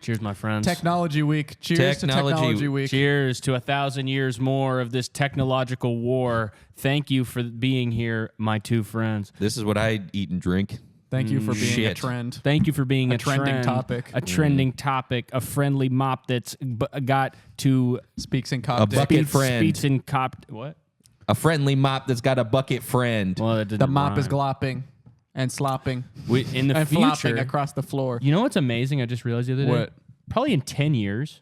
Cheers, my friends. Technology Week. Cheers to Technology Week. Cheers to 1,000 years more of this technological war. Thank you for being here, my two friends. This is what I eat and drink. Thank you for being a trend. Thank you for being a trending topic. A trending topic. A friendly mop that's got to... Speaks in Coptic. A bucket friend. Speaks in Coptic. What? A friendly mop that's got a bucket friend. Well, the mop is glopping and slopping. In the and future, flopping across the floor. You know what's amazing? I just realized the other day. What? Probably in 10 years,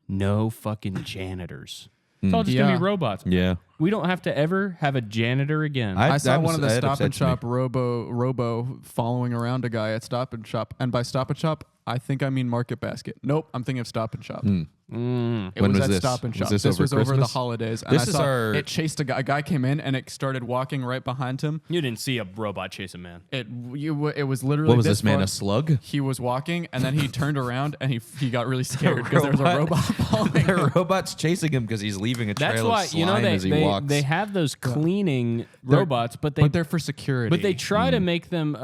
no fucking janitors. It's all just going to be robots. Yeah. We don't have to ever have a janitor again. I saw one of the Stop and Shop robo following around a guy at Stop and Shop. And by Stop and Shop, I think I mean Market Basket. Nope, I'm thinking of Stop and Shop. It was at Stop and Shop. This was over the Christmas? holidays. And This is our... It chased a guy. A guy came in and it started walking right behind him. You didn't see a robot chase a man. It was literally... What was this man, a slug? He was walking and then he turned around and he got really scared because there was a robot following him. The robot's chasing him because he's leaving a trail of slime as he walks. They have those cleaning robots, but they're for security. But they try to make them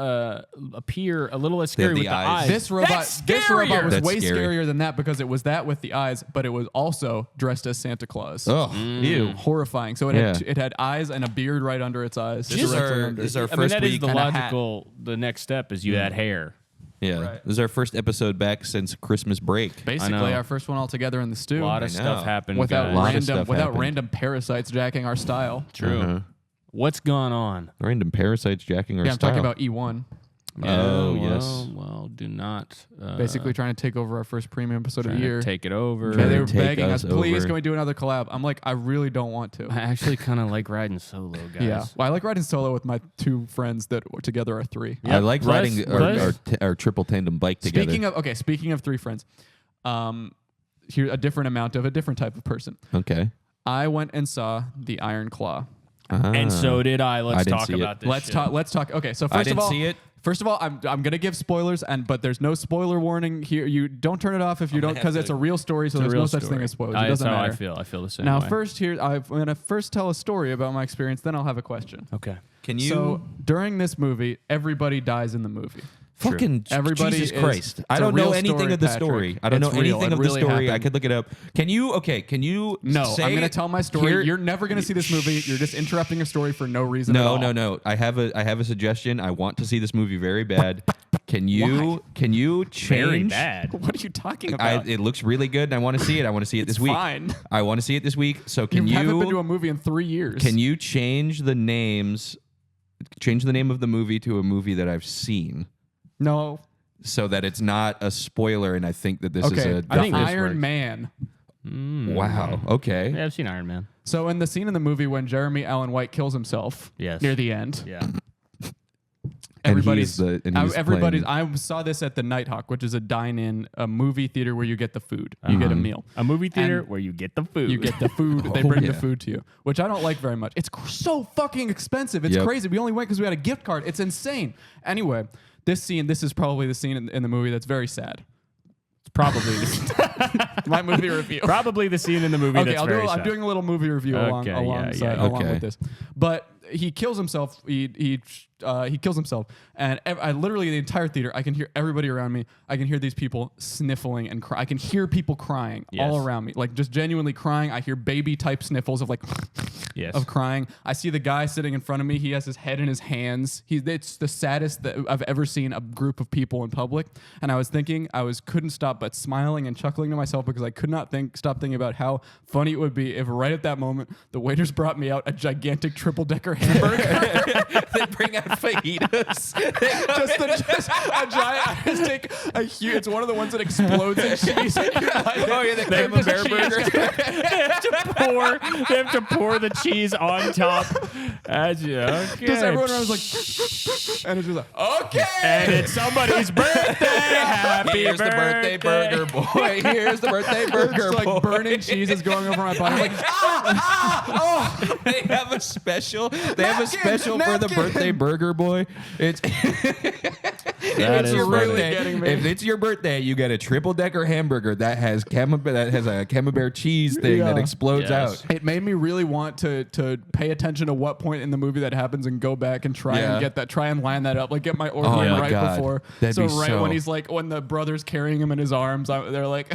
appear a little less scary with the eyes. This robot was way scary. scarier than that because it was that with the eyes, but it was also dressed as Santa Claus. Oh, ew. Horrifying. So it had eyes and a beard right under its eyes. This is our first that week. is the logical. The next step is you add hair. Yeah, right. This is our first episode back since Christmas break. Basically, our first one all together in the stew. A lot of stuff happened without guys. random parasites jacking our style. True. What's gone on? Random parasites jacking our I'm style. talking about E1. Yes. Well, do not. Basically trying to take over our first premium episode of the year. Take it over. And they were Take begging us, us please, over. can we do another collab? I'm like, I really don't want to. I actually kind of like riding solo, guys. Yeah. Well, I like riding solo with my two friends that together are three. I like riding our triple tandem bike together. Speaking of three friends, here a different amount of a different type of person. Okay. I went and saw the Iron Claw. And so did I. Let's didn't talk see about it. this. Let's talk. Okay, so I first didn't of all, see it. First of all, I'm gonna give spoilers, but there's no spoiler warning here. You don't turn it off if you don't, because it's a real story, so there's no such thing as spoilers. It doesn't matter. I feel. I feel the same. Now, way. first here, I'm gonna first tell a story about my experience. Then I'll have a question. Okay. Can you? So during this movie, everybody dies in the movie. Fucking Everybody Jesus Christ! it's I a don't know real anything story, of the Patrick. story. I don't It's know real. anything It of really the story. I happened. could look it up. Can you? Okay. Can you? No, say I'm going to tell my story. Here- You're never going to see this movie. You're just interrupting a story for no reason at all. No. I have a suggestion. I want to see this movie very bad. Can you? Can you change? Very bad. What are you talking about? It looks really good, and I want to see it. I want to see it this week. fine. I want to see it this week. So can You haven't been to a movie in 3 years. Can you change the names? Change the name of the movie to a movie that I've seen, No. so that it's not a spoiler. And I think that this is Okay. a I think this Iron works. Man. Wow. Okay. Yeah, I've seen Iron Man. So in the scene in the movie when Jeremy Allen White kills himself Yes. near the end, Yeah. everybody's playing- I saw this at the Nighthawk, which is a dine-in, a movie theater where you get the food. You get a meal. A movie theater And where you get the food. You get the food. They Oh, bring yeah. the food to you, which I don't like very much. It's so fucking expensive. It's Yep. crazy. We only went because we had a gift card. It's insane. Anyway, this is probably the scene in the movie that's very sad. It's probably the, My movie review. probably the scene in the movie Okay, that's very I'm sad. doing a little movie review along Okay. with this. But he kills himself. He kills himself, and I literally the entire theater. I can hear everybody around me. I can hear these people sniffling and cry. I can hear people crying all around me, like just genuinely crying. I hear baby type sniffles of like of crying. I see the guy sitting in front of me. He has his head in his hands. It's the saddest that I've ever seen a group of people in public. And I was thinking, couldn't stop but smiling and chuckling to myself because I could not stop thinking about how funny it would be if right at that moment the waiters brought me out a gigantic triple decker hamburger. They bring out fajitas. just a giant. I just take a huge. It's one of the ones that explodes in cheese. And you bite it. They have a bear burger. They have to pour the cheese on top. Okay. Just everyone around was like, and it's just like, okay. And it's somebody's birthday. Happy Here's the birthday burger boy. Here's the birthday burger It's boy. like burning cheese is going over my body. I'm like, Oh, they have a special They have a special for the birthday burger boy. It's That is your funny. birthday. Getting me. If it's your birthday, you get a triple decker hamburger that has a camembert cheese thing that Yeah. explodes Yes. out. It made me really want to pay attention to what point in the movie that happens and go back and try Yeah. and try and line that up, like get my order Oh in my right God. before. That'd so be right so- when he's like, when the brother's carrying him in his arms, they're like.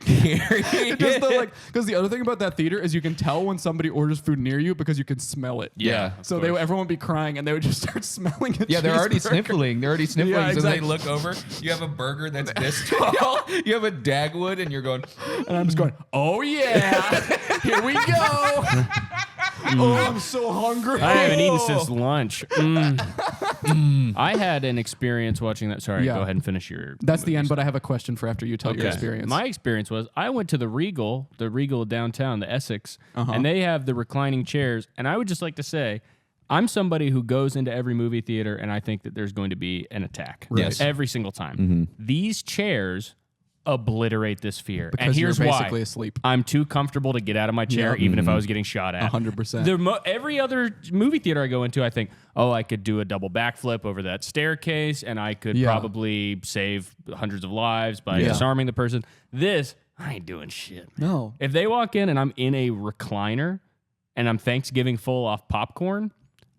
Just because the other thing about that theater is you can tell when somebody orders food near you because you can smell it. Yeah. So everyone would be crying and they would just start smelling it. Yeah, they're already sniffling. They're already sniffling. Yeah, So exactly. they look over. You have a burger that's this tall. You have a Dagwood, and you're going. And I'm just going, oh yeah, here we go. Oh, I'm so hungry. I haven't eaten since lunch. I had an experience watching that. Sorry, Yeah. go ahead and finish your. That's the end, but I have a question for after you tell your Okay. experience. My experience was I went to the Regal downtown, the Essex, and they have the reclining chairs. And I would just like to say, I'm somebody who goes into every movie theater and I think that there's going to be an attack Yes. every single time. These chairs obliterate this fear. because and here's you're why. basically asleep. I'm too comfortable to get out of my chair, even if I was getting shot at. 100%. Every other movie theater I go into, I think, oh, I could do a double backflip over that staircase, and I could Yeah. probably save hundreds of lives by Yeah. disarming the person. This, I ain't doing shit. No. If they walk in and I'm in a recliner and I'm Thanksgiving full off popcorn,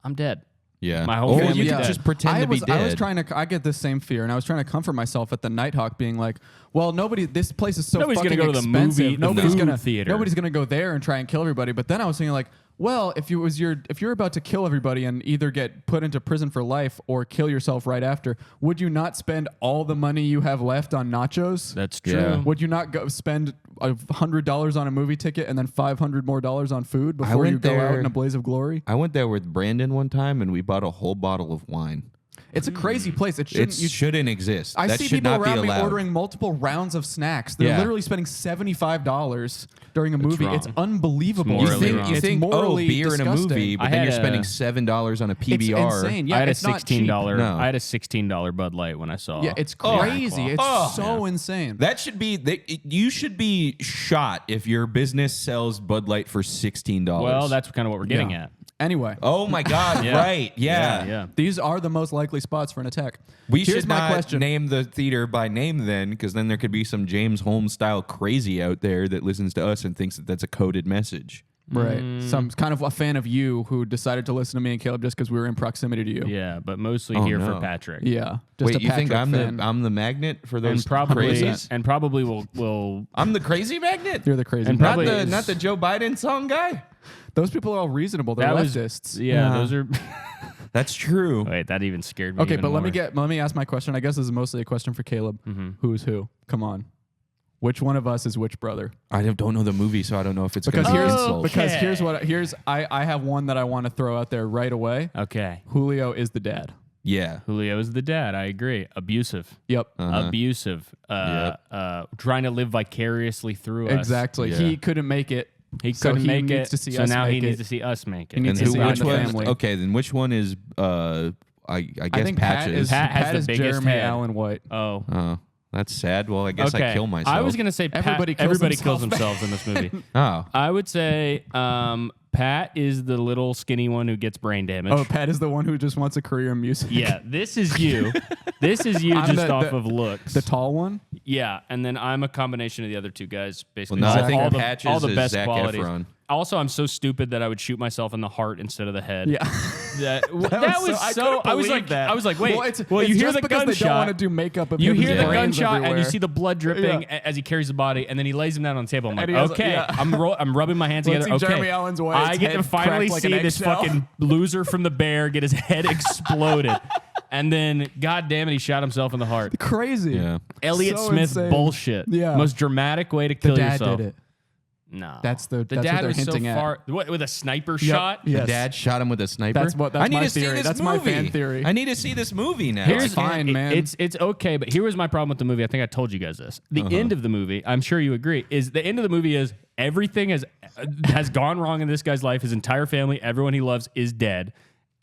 I'm dead. Yeah. My whole Or family's you dead. could just pretend to be dead. I was trying to. I get this same fear, and I was trying to comfort myself at the Nighthawk, being like, "Well, this place is so Nobody's gonna fucking go to the expensive. movie- the nobody's food gonna theater." Nobody's gonna go there and try and kill everybody." But then I was thinking, like, well, if you're about to kill everybody and either get put into prison for life or kill yourself right after, would you not spend all the money you have left on nachos? That's true. Yeah. Would you not go spend $100 on a movie ticket and then $500 more on food before went you go out there- in a blaze of glory? I went there with Brandon one time, and we bought a whole bottle of wine. It's a crazy place. It It shouldn't. shouldn't exist. I That see should people not be around me allowed. ordering multiple rounds of snacks. They're Yeah. literally spending $75 during a movie. wrong. It's unbelievable. It's morally wrong. You It's think morally beer in a disgusting. movie, but I then had you're spending a- $7 on a It's PBR. insane. Yeah, I had a it's not cheap. $16. No. I had a $16 Bud Light when I saw. Yeah, it's Oh, crazy. It's Oh. so insane. That should be. You should be shot if your business sells Bud Light for $16. Well, that's kind of what we're getting Yeah. at. Anyway, Oh my God! Yeah. Right? Yeah. Yeah. these are the most likely spots for an attack. We Here's should my not question. name the theater by name then, because then there could be some James Holmes style crazy out there that listens to us and thinks that that's a coded message. Right. Mm. Some kind of a fan of you who decided to listen to me and Caleb just because we were in proximity to you. Yeah, but mostly Oh, here no. for Patrick. Yeah. Just Wait, a you think Patrick I'm fan. the magnet for those And probably crazies? will I'm the crazy magnet. You're the crazy And fan. probably- Not the Joe Biden song guy. Those people are all reasonable. They're that was leftists. yeah, Yeah. those are That's true. wait, that even scared me. Okay, even but more. let me ask my question. I guess this is mostly a question for Caleb. Mm-hmm. Who's who? Come on. Which one of us is which brother? I don't know the movie, so I don't know if it's Because going to be here's an insult. because I have one that I want to throw out there right away. Okay. Julio is the dad. Yeah. Julio is the dad. I agree. Abusive. Yep. Abusive. Trying to live vicariously through us. Exactly. Yeah. He couldn't make it. He So couldn't he make needs it. to see so us now he make needs it. to see us make it. He needs And to see which the one? family. Okay, then which one is? I guess think Pat Patches. is Pat has the is biggest Jeremy head. Allen White. Oh. Oh, that's sad. Well, I guess Okay. I kill myself. I was gonna say Everybody everybody kills kills themselves in this movie. Oh, I would say Pat is the little skinny one who gets brain damage. Oh, Pat is the one who just wants a career in music. Yeah, this is you. This is you I'm just the- off the- of looks. The tall one. Yeah, and then I'm a combination of the other two guys. Basically, Well, no, I all think the, Patches all the is best Zac qualities. Efron. Also, I'm so stupid that I would shoot myself in the heart instead of the head. Yeah. that was I so. couldn't I was believe like, that. I was like, wait. Well, it's you hear just the because they don't gunshot. want to do makeup of You him, hear his the brains gunshot and you everywhere. see the blood dripping Yeah. as he carries the body, and then he lays him down on the table. I'm like, And he has- okay, yeah. I'm rubbing my hands Let's together. see Okay, Jeremy Allen's White's I get to head finally crack like an see this eggshell. fucking loser from the Bear get his head exploded, and then God damn it, he shot himself in the heart. Crazy. yeah. Elliot So Smith insane. bullshit. Yeah. Most dramatic way to The kill dad yourself. did it. No, That's the what dad they're was so hinting at. far. What, with a sniper Yep. shot? Yes. The dad shot him with a sniper. That's I need my to see theory. this That's movie. my fan theory. I need to see this movie now. Here's- fine, man. It's okay, but here was my problem with the movie. I think I told you guys this. The end of the movie, I'm sure you agree, is the end of the movie is everything has gone wrong in this guy's life. His entire family, everyone he loves, is dead,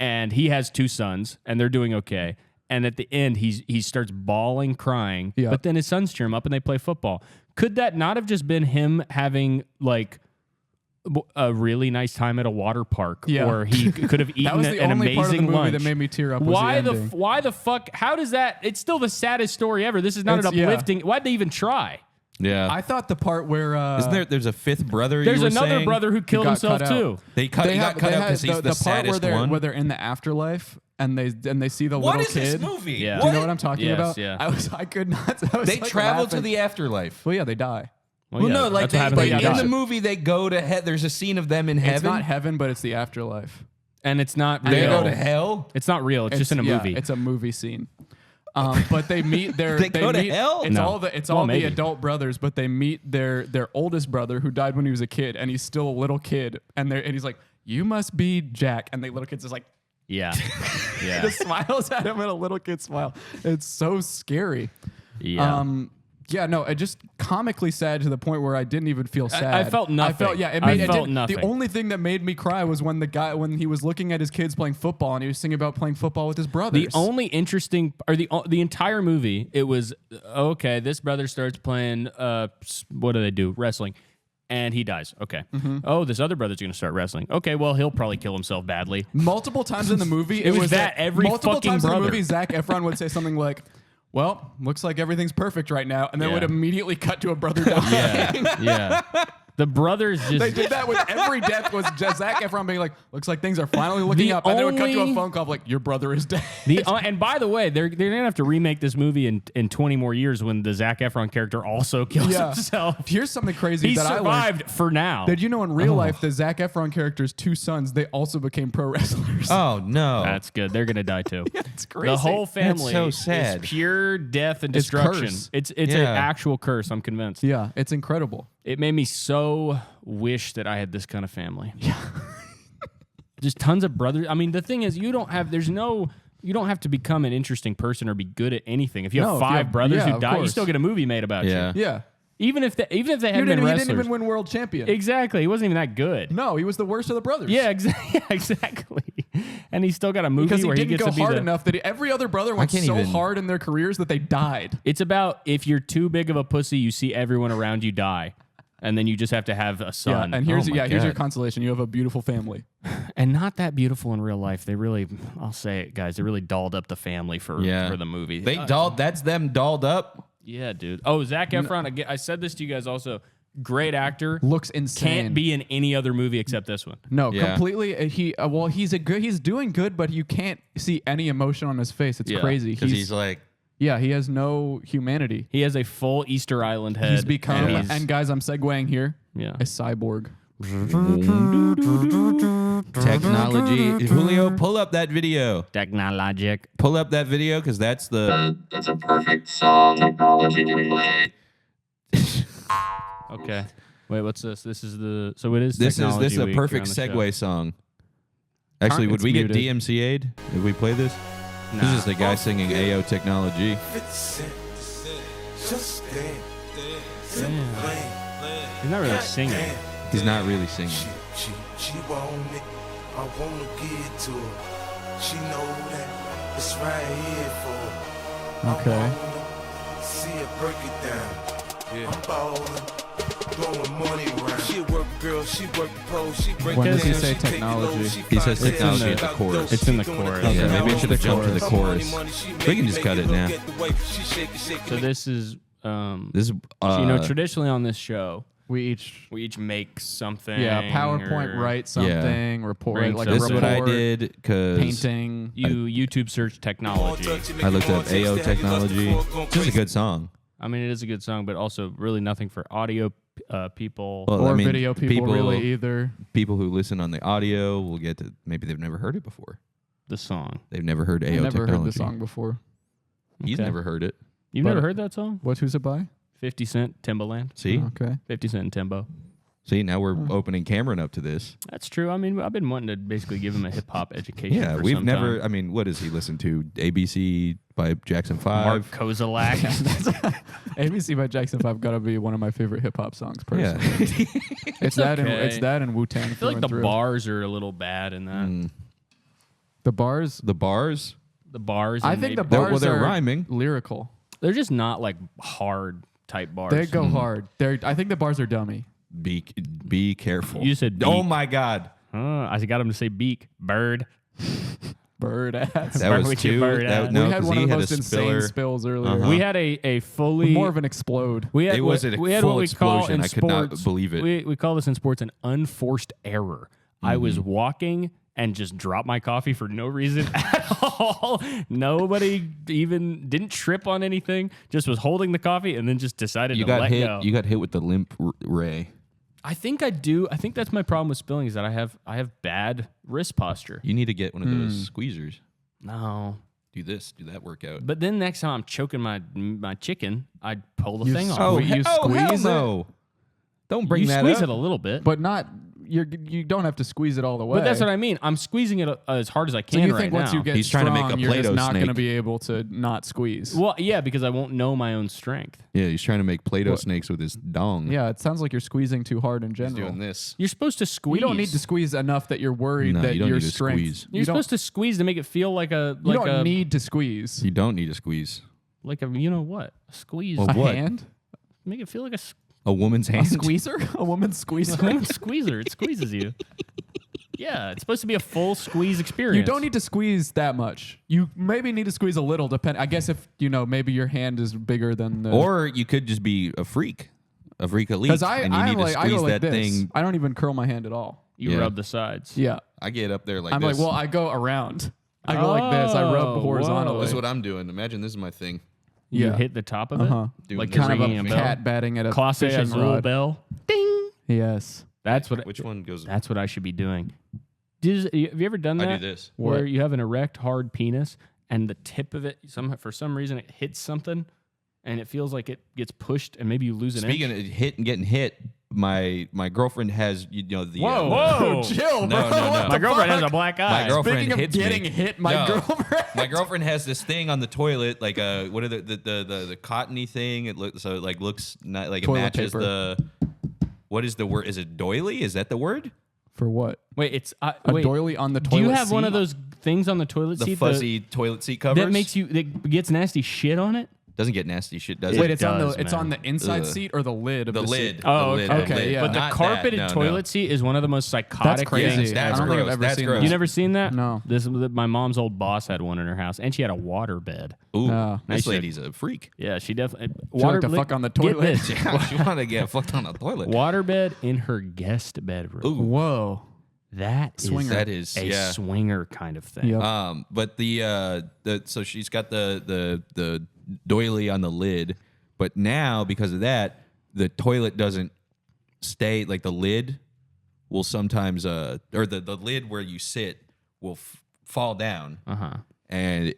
and he has 2 sons, and they're doing okay. And at the end, he starts bawling, crying. Yeah. But then his sons cheer him up, and they play football. Could that not have just been him having like a really nice time at a water park, Yeah. or he could have That eaten was the an only part of the amazing movie lunch. that made me tear up. Was Why the the ending. why the fuck? How does that? It's still the saddest story ever. This is not an It's- yeah. uplifting. Why'd they even try? Yeah. I thought the part where Isn't there's a fifth brother? There's you were another saying? brother who killed got himself cut out. too. He got cut out because he's the part saddest where one. they're in the afterlife and they see the What little is kid. this movie? Yeah. Do you know what I'm talking Yes, about? yeah. I could not. I was They like travel to laughing. the afterlife. Well, yeah, they die. Well, yeah, no, like that's what happens when you in die. the movie they go to heaven. There's a scene of them in heaven. It's not heaven, but it's the afterlife. And it's not They real. go to hell. It's not real. It's just in a yeah, movie. It's a movie scene. But they meet their. They go to meet, hell? It's No. all the Well, the maybe. adult brothers, but they meet their oldest brother who died when he was a kid, and he's still a little kid, and he's like, "You must be Jack," and the little kid's just like, yeah. Yeah. just smiles at him, and a little kid smile. It's so scary. Yeah. Yeah, no, it just comically sad to the point where I didn't even feel sad. I felt nothing. I felt, yeah, I it felt did- nothing. The only thing that made me cry was when when he was looking at his kids playing football and he was singing about playing football with his brothers. The only interesting, or the entire movie, it was okay. This brother starts playing. What do they do? Wrestling, and he dies. Okay. Mm-hmm. Oh, this other brother's gonna start wrestling. Okay. Well, he'll probably kill himself badly. multiple times in the movie, It was that every multiple fucking times in brother. the movie, Zac Efron would say something like, "Well, looks like everything's perfect right now," and then Yeah. would immediately cut to a brother dying. Yeah. The brothers just. They did that with every death. Was just Zac Efron being like, "Looks like things are finally looking The up," and then it would cut to a only- phone call of like, "Your brother is dead." And by the way, they're gonna have to remake this movie in 20 more years when the Zac Efron character also kills himself. Here's something crazy He that I learned. survived for now. Did you know in real life the Zac Efron character's two sons, they also became pro wrestlers? Oh no. That's good. They're gonna die too. It's crazy. The whole family so sad. is pure death and It's destruction. curse. It's Yeah. an actual curse. I'm convinced. Yeah, it's incredible. It made me so wish that I had this kind of family. Yeah. Just tons of brothers. I mean, the thing is, you don't have to become an interesting person or be good at anything. If you have No, if you five have- brothers yeah, who of die, you course. still get a movie made about Yeah. you. Yeah. Even if they You hadn't been didn't, he wrestlers. didn't even win world champion. Exactly. He wasn't even that good. No, he was the worst of the brothers. Yeah, exactly. And he's still got a movie Because he where he didn't gets go to be hard the, enough that every other brother went can't so even- hard in their careers that they died. It's about if you're too big of a pussy, you see everyone around you die. And then you just have to have a Yeah, son. and here's Oh my here's your God. consolation. You have a beautiful family. And not that beautiful in real life. They really, I'll say it, guys, they really dolled up the family for the movie. They dolled. That's them dolled up. Yeah, dude. Oh, Zac Efron, again, I said this to you guys also. Great actor. Looks insane. Can't be in any other movie except this one. No, Yeah. completely. He's doing good, but you can't see any emotion on his face. It's Yeah, crazy. Because he's like, Yeah, he has no humanity. He has a full Easter Island head. He's become, and and guys, I'm segueing here, yeah. a cyborg. technology. Julio, pull up that video. Technologic. Pull up that video because that's the. That's a perfect song technology to play. Okay. Wait, what's this? This is the. So it is. This is Technology a Week perfect here on the segue song. Actually, would It's we muted. get DMCA'd if we play this? show. This is the guy singing AO Technology. He's not really singing. He's not really singing. She want it. I wanna give it to her. She know that it's right here for her. Okay. See her break it down. I'm ballin', throwing money around. She work girl, she work the pole, she break When it does he down, say she take it technology? low, she He says fine. technology in at the chorus. It's in the chorus. Yeah, Okay. maybe I should have jumped to the Chorus. chorus. We can just cut it now. So this is. This is So, you know, traditionally on this show, We each, we each make something. yeah, PowerPoint, or write something, report, Bring like this a is report, what I did because painting. You YouTube search technology. I looked up AO Technology. It's just a good song. I mean, it is a good song, but also really nothing for audio people. Well, Or I mean, video people really either. People who listen on the audio will get to maybe they've never heard it before. The song. They've never heard AO I never Technology. heard the song before. He's Okay. never heard it. You've But- never heard that song? Who's it by? 50 Cent, Timbaland. See, Okay. 50 Cent and Timbo. see, now we're opening Cameron up to this. That's true. I mean, I've been wanting to basically give him a hip hop education. Yeah, for we've some never. time. I mean, what does he listen to? ABC by Jackson Mark 5. Kozilak. ABC by Jackson 5 gotta be one of my favorite hip hop songs Yeah. personally. It's that and okay. it's that and Wu Tang. I feel like the bars are a little bad in that. Mm. The bars. The bars. The bars. I and think maybe- the bars they're are rhyming. lyrical. they're just not like hard type bars. They go hard. I think the bars are dummy. be careful. You said Oh beak. my God. I got him to say beak. Bird. Bird ass. That was with your two. bird That, ass. no, we had 'cause one he of the had most a insane spiller. spills earlier. We had a fully More of an explode. We had It was a we had full what we call explosion. in I could not sports- believe it. We call this in sports an unforced error. I was walking and just dropped my coffee for no reason at all. Nobody even didn't trip on anything. Just was holding the coffee and then just decided You to got let hit. go. You got hit with the limp ray. I think I do. I think that's my problem with spilling is that I have bad wrist posture. You need to get one of those squeezers. No. Do this. Do that workout. But then next time I'm choking my chicken, I'd pull the thing off. Oh, you hell squeeze it? no. Don't bring you that squeeze up. it a little bit. But not you don't have to squeeze it all the way. But that's what I mean. I'm squeezing it as hard as I So can you right think once now. you get He's trying to make a strong, you're just Play-Doh not going to snake. be able to not squeeze. Well, yeah, because I won't know my own strength. Yeah, he's trying to make Play-Doh What? snakes with his dong. Yeah, it sounds like you're squeezing too hard in He's general. doing this. You're supposed to squeeze. You don't need to squeeze enough that you're worried No, that you don't your need to strength. squeeze. You're supposed to squeeze to make it feel like a You like don't a need to squeeze. You don't need to squeeze. like a you know what a squeeze. Well, A what? hand? Make it feel like A woman's A hand. squeezer? A woman's squeezer? squeezer. It squeezes you. Yeah, it's supposed to be a full squeeze experience. You don't need to squeeze that much. You maybe need to squeeze a little. I guess if maybe your hand is bigger than the. Or you could just be a freak elite, because and you need to I squeeze go like that this. thing. I don't even curl my hand at all. You Yeah. rub the sides. Yeah, I get up there like I'm this. like, well, I go around. I go like this. I Oh, rub horizontally. This is what I'm doing. Imagine this is my thing. You Yeah. hit the top of it. Uh-huh. Doing Like this. kind of ringing a a bell. cat batting at a Classe fishing Azul rod. bell. Ding. Yes. That's what. Which one goes? That's what I should be doing. Have you ever done that? I do this. Where What? you have an erect, hard penis, and the tip of it, for some reason, it hits something, and it feels like it gets pushed, and maybe you lose an Speaking inch. of hit and getting hit, my girlfriend has the Whoa, Whoa, chill, No, bro. no, no. What My the girlfriend fuck? has a black eye. my girlfriend Speaking of hits getting me. hit, my No. girlfriend. My girlfriend has this thing on the toilet, like what are the cottony thing? It looks so it like looks not like Toilet it matches paper. the. What is the word? Is it doily? Is that the word? For what? Wait, it's A wait. doily on the Do toilet you have one of seat? those things on the toilet The seat fuzzy toilet seat covers that makes you that gets nasty shit on it? doesn't get nasty shit, does Wait, it? it's on does, the man. inside Ugh. seat or the lid of the The lid. seat? Oh, The lid, okay. the lid. yeah. But the Not that, carpeted no, toilet seat is one of the most psychotic That's crazy. things. That's I don't think I've gross. ever That's seen gross. that. You never seen that? No. My mom's old boss had one in her house, and she had a water bed. Ooh, No. this Nice. lady's a freak. Yeah, she definitely She like to fuck on the Get toilet? this. Yeah, she want to get fucked on a toilet. Water bed in her guest bedroom. Ooh, Whoa. That is Swinger. that is a yeah. swinger kind of thing. Yep. But so she's got the doily on the lid, but now because of that, the toilet doesn't stay like the lid will sometimes or the lid where you sit will fall down. Uh-huh. And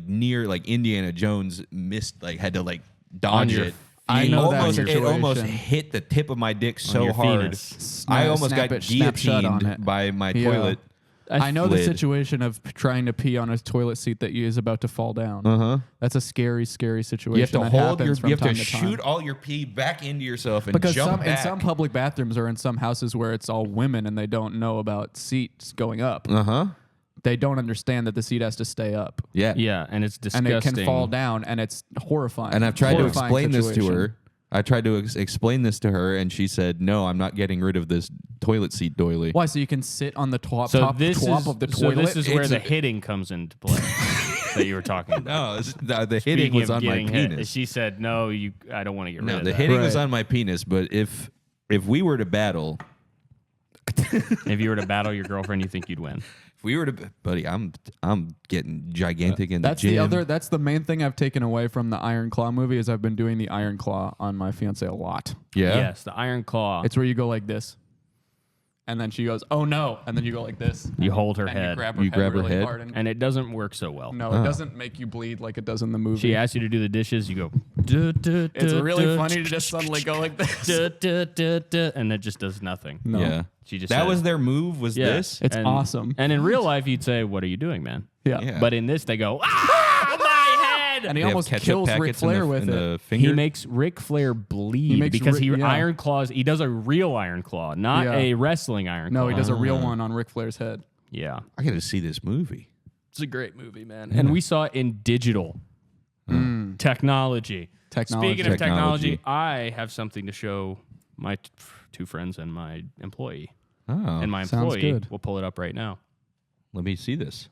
near Indiana Jones missed had to On dodge your it. I know that It almost situation. hit the tip of my dick so your hard. penis. I almost Snap got it, snap shut on guillotined it. by my Yeah. toilet. I know the lid. situation of trying to pee on a toilet seat that is about to fall down. Uh-huh. That's a scary, scary situation. You have to that hold happens from you have time to time. shoot all your pee back into yourself and Because jump in back. some public bathrooms or in some houses where it's all women and they don't know about seats going up, Uh-huh. they don't understand that the seat has to stay up. Yeah. Yeah, and it's And disgusting. it can fall down, and it's horrifying. And I've tried to Horrifying explain this to situation. her. I tried to explain this to her, and she said, "No, I'm not getting rid of this toilet seat doily." Why? So you can sit on the top So top this twop is of the so toilet? this is where It's the a- hitting comes into play that you were talking about. No, the hitting Speaking was of on my getting hit, penis. she said, "No, I don't want to get rid No, of the that." hitting was Right. on my penis. But if we were to battle, If you were to battle your girlfriend, you think you'd win. if we were to, buddy, I'm getting gigantic in That's the gym. the other. That's the main thing I've taken away from the Iron Claw movie is I've been doing the Iron Claw on my fiance a lot. Yeah. Yes, the Iron Claw. It's where you go like this, and then she goes, "Oh no!" and then you go like this. You hold her and head. You grab her You head grab her really head? hard. And it doesn't work so well. No, it doesn't make you bleed like it does in the movie. She asks you to do the dishes. You go. "Duh, duh, it's duh, really duh, funny to just suddenly go like this. duh, duh, duh, duh," and it just does nothing. No. Yeah. She just that said- was their move. Was Yeah. this? It's awesome. And in real life, you'd say, "What are you doing, man?" Yeah. Yeah. But in this, they go, "Ah, my head!" And he They have almost ketchup kills Ric packets in Flair the- with in it. the finger. He makes Ric Flair bleed makes because yeah. Iron Claws. He does a real Iron Claw, not Yeah. a wrestling Iron Claw. No, he does a real one on Ric Flair's head. Yeah, I got to see this movie. it's a great movie, man. And we saw it in digital technology. Technology. Speaking of technology, Technology. I have something to show my two friends and my employee. Oh, And my sounds employee good. will pull it up right now. let me see this.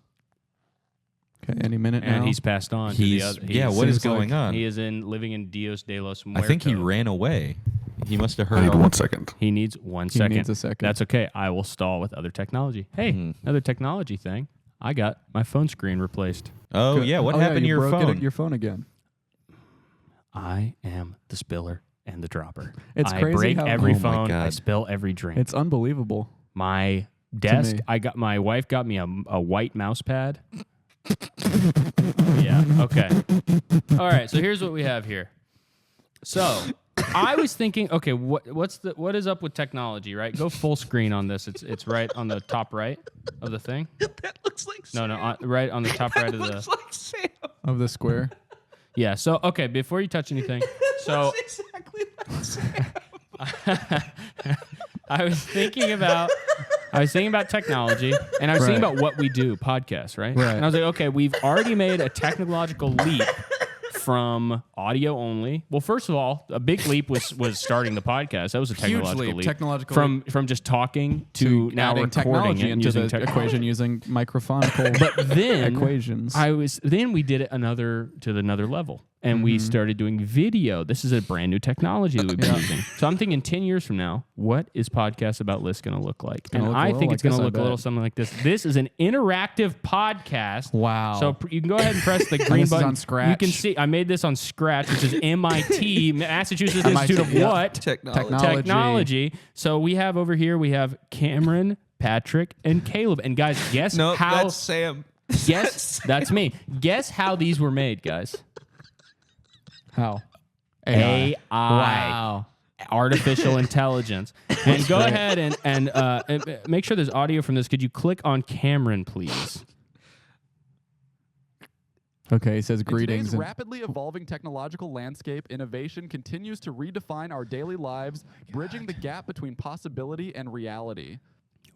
Okay, any minute And now. he's passed on to the other. Yeah, what is going on? He is living in Dios de los I Muertos. think he ran away. He must have I heard. need 1 second. He needs 1 He second. needs a second. That's okay. I will stall with other technology. Hey, another technology thing. I got my phone screen replaced. Oh yeah, what happened to you your broke phone? your phone again. I am the spiller and the dropper. It's I crazy break how- every Oh my phone. I God. spill every drink. It's unbelievable. My desk. me. My wife got me a white mouse pad. Yeah. Okay. All right. So here's what we have here. So I was thinking, okay, what is up with technology? Right? Go full screen on this. It's right on the top right of the thing. That looks like Right on the top right of the. like Sam. Of the square. Yeah. So okay, before you touch anything, so Exactly like Sam. I was thinking about technology, and I was thinking about what we do, podcasts, right? Right. And I was like, okay, we've already made a technological leap from audio only. Well, first of all, a big leap was starting the podcast. That was a technological leap. Technological from just talking to now adding recording technology it and into using the equation using microphonical But then equations. then we did it to another level. And we started doing video. This is a brand new technology that we've been using. So I'm thinking 10 years from now, what is Podcast About List going to look like? And look a I little think like it's going this, to I look a little bet. something like this. This is an interactive podcast. Wow. So you can go ahead and press the green this is button. on Scratch? You can see I made this on Scratch, which is MIT, Massachusetts Institute of yeah. what? Technology. Technology. So we have over here, we have Cameron, Patrick, and Caleb. And guys, guess No, how... that's Sam. Guess that's me. Guess how these were made, guys. How? AI. Wow. Artificial intelligence. And go ahead and make sure there's audio from this. Could you click on Cameron, please? Okay, he says In greetings. today's rapidly evolving technological landscape, innovation continues to redefine our daily lives, bridging the gap between possibility and reality.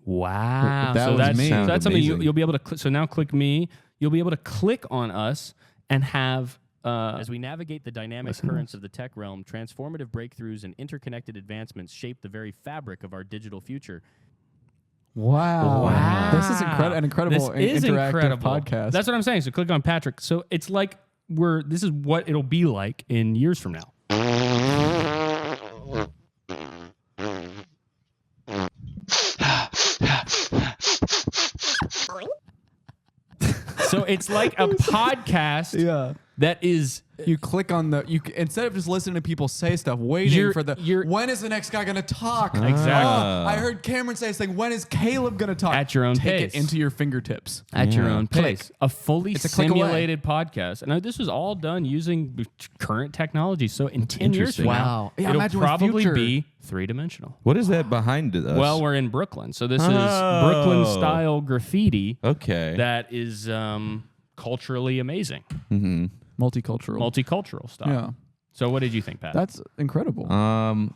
Wow. That so was that's, me. so that's something Amazing. you'll be able to so now click me. You'll be able to click on us and have as we navigate the dynamic currents of the tech realm, transformative breakthroughs and interconnected advancements shape the very fabric of our digital future. Wow. This is an incredible This is interactive incredible. podcast. That's what I'm saying. So click on Patrick. So it's like this is what it'll be like in years from now. So it's like a podcast yeah. that is You click on instead of just listening to people say stuff, waiting for you're- when is the next guy gonna talk? Exactly. I heard Cameron say this thing. When is Caleb gonna talk? At your own Take pace. it into your fingertips. at your Yeah. own Click. pace. A fully It's a click away. simulated podcast. And this was all done using current technology. So in 10 years from Interesting. now, Wow. Yeah, it'll imagine with probably future. be three-dimensional. What is that behind us? Well, we're in Brooklyn. So this is Oh. Brooklyn-style graffiti okay. that is culturally amazing. Multicultural. Multicultural stuff. Yeah. So what did you think, Pat? That's incredible. I'm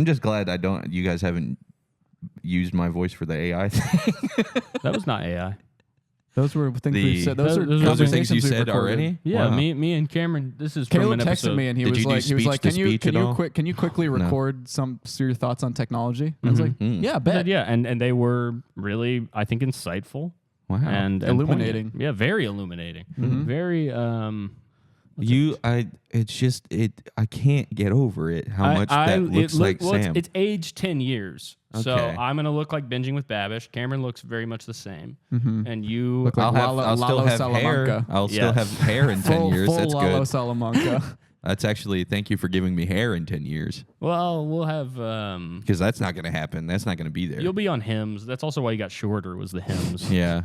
just glad you guys haven't used my voice for the AI thing. That was not AI. Those were things The- we've said. Those are those are Those are things conversations you we've said recorded. already? Yeah, Wow. me and Cameron. This is from Caleb an texted episode. me and he Did was you do like, speech-to-speech at all? can you quickly record some your thoughts on technology? I was like, yeah, I bet. said, yeah, and they were really, I think, insightful Wow. and Illuminating. poignant. Yeah, very illuminating. Very. I can't get over it. How much that looks like Sam. It's aged 10 years. So Okay. I'm gonna look like binging with Babish. Cameron looks very much the same, and you. Look like I'll still Lalo have Salamanca. hair. I'll still Yes. have hair in 10 years. Full That's Lalo good. Salamanca. That's actually, thank you for giving me hair in 10 years. Well, we'll have. Because that's not going to happen. That's not going to be there. You'll be on hymns. That's also why you got shorter. Was the hymns? Yeah.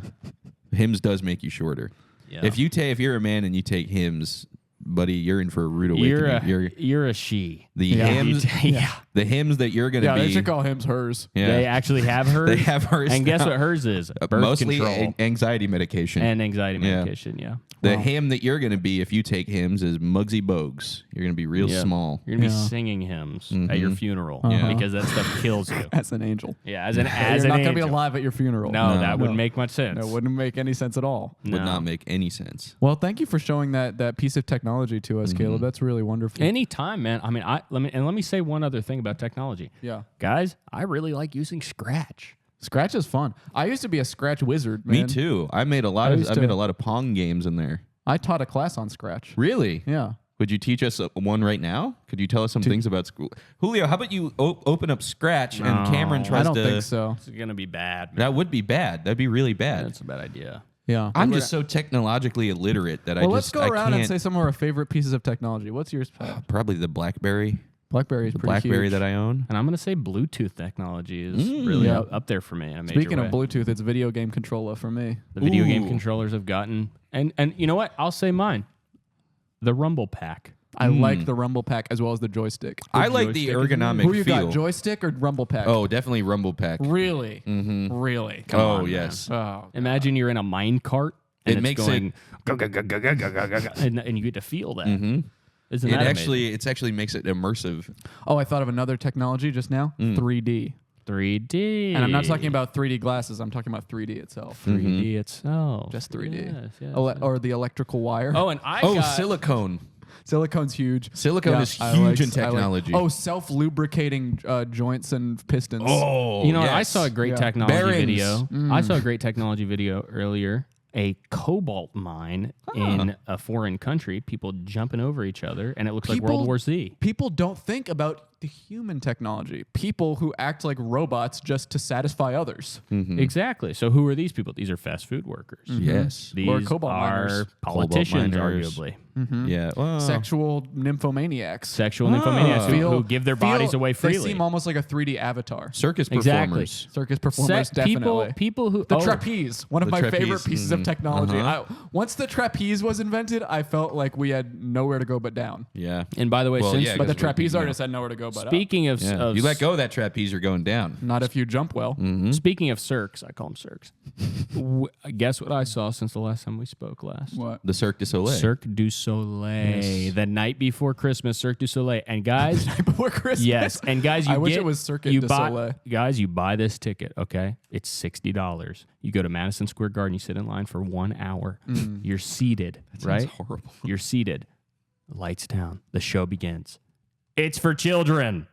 Hymns does make you shorter. Yeah. If you're a man and you take hymns, buddy, you're in for a rude awakening. You're a she. The Yeah. hymns, Yeah. the hymns that you're going to Yeah, be. they should call him hers. Yeah. They actually have hers. They have hers And guess now. what hers is? Birth Mostly control anxiety medication. and anxiety Yeah. medication. Yeah. the hymn that you're going to be if you take hymns is Muggsy Bogues. You're going to be real Yeah. small. You're gonna be Yeah. singing hymns at your funeral Yeah. because that stuff kills you. As an angel. Yeah, as an You're not angel. gonna be alive at your funeral. No, No. that wouldn't make much sense. That wouldn't make any sense at all. Would not make any sense. Well, thank you for showing that piece of technology technology to us, Caleb. That's really wonderful. Anytime, man. I mean, let me say one other thing about technology. Yeah. Guys, I really like using Scratch. Scratch is fun. I used to be a Scratch wizard, man. Me too. I made a lot of Pong games in there. I taught a class on Scratch. Really? Yeah. Would you teach us one right now? Could you tell us some things about school? Julio, how about you open up Scratch and Cameron tries I don't to... think so. It's going to be bad. Man. That would be bad. That'd be really bad. That's a bad idea. Yeah. I'm just so technologically illiterate that well, I let's just go I around and can't- say some of our favorite pieces of technology. What's yours, Pat? Probably the BlackBerry. BlackBerry is pretty BlackBerry huge. that I own. And I'm going to say Bluetooth technology is really Yeah. up there for me in a major Speaking way. of Bluetooth, it's video game controller for me. The video game Ooh. controllers have gotten... And you know what? I'll say mine. The Rumble Pack. I like the Rumble Pack as well as the joystick. I like the ergonomic Who you feel. got, joystick or Rumble Pack? Oh, definitely Rumble Pack. Really? Really? Oh, on, yes. Oh, Imagine you're in a mine cart and It it's makes going... and you get to feel that. Isn't It that actually makes it immersive. Oh, I thought of another technology just now. 3D. 3D? And I'm not talking about 3D glasses. I'm talking about 3D itself. 3D itself. Just 3D. Yes, yes. Or the electrical wire. Oh, and I Oh, got... silicone. Silicone's huge. Silicone is I huge in I technology. Oh, self-lubricating joints and pistons. Oh, You know, what? I yes. saw a great Yeah. technology Bearings. video. I saw a great technology video earlier. A cobalt mine in a foreign country. People jumping over each other, and it looks like World War Z. People don't think about the human technology. People who act like robots just to satisfy others. Exactly. So who are these people? These are fast food workers. Yes. These Or cobalt are miners. politicians, Cobalt miners. arguably. Yeah. Well, Sexual nymphomaniacs. Sexual nymphomaniacs who give their bodies feel- away freely. They seem almost like a 3D avatar. circus Exactly. performers. Circus performers, definitely. people who The trapeze, one of The my trapeze, favorite pieces of technology. Uh-huh. Once the trapeze was invented, I felt like we had nowhere to go but down. Yeah. And by the way, Well, since yeah, But the 'cause trapeze you know. artists had nowhere to go but up. speaking of, Yeah. You let go of that trapeze, you're going down. Not if you jump well. speaking of Cirques, I call them Cirques. Guess what I saw since the last time we spoke last? What? The Cirque du Soleil. Cirque du Soleil. The night before Christmas, Cirque du Soleil. And guys, Before Christmas. yes, and guys, I wish it was Circuit you du buy, Soleil. Guys, you buy this ticket, okay? It's $60. You go to Madison Square Garden, you sit in line for 1 hour. You're seated, right? horrible. You're seated. Lights down. The show begins. It's for children.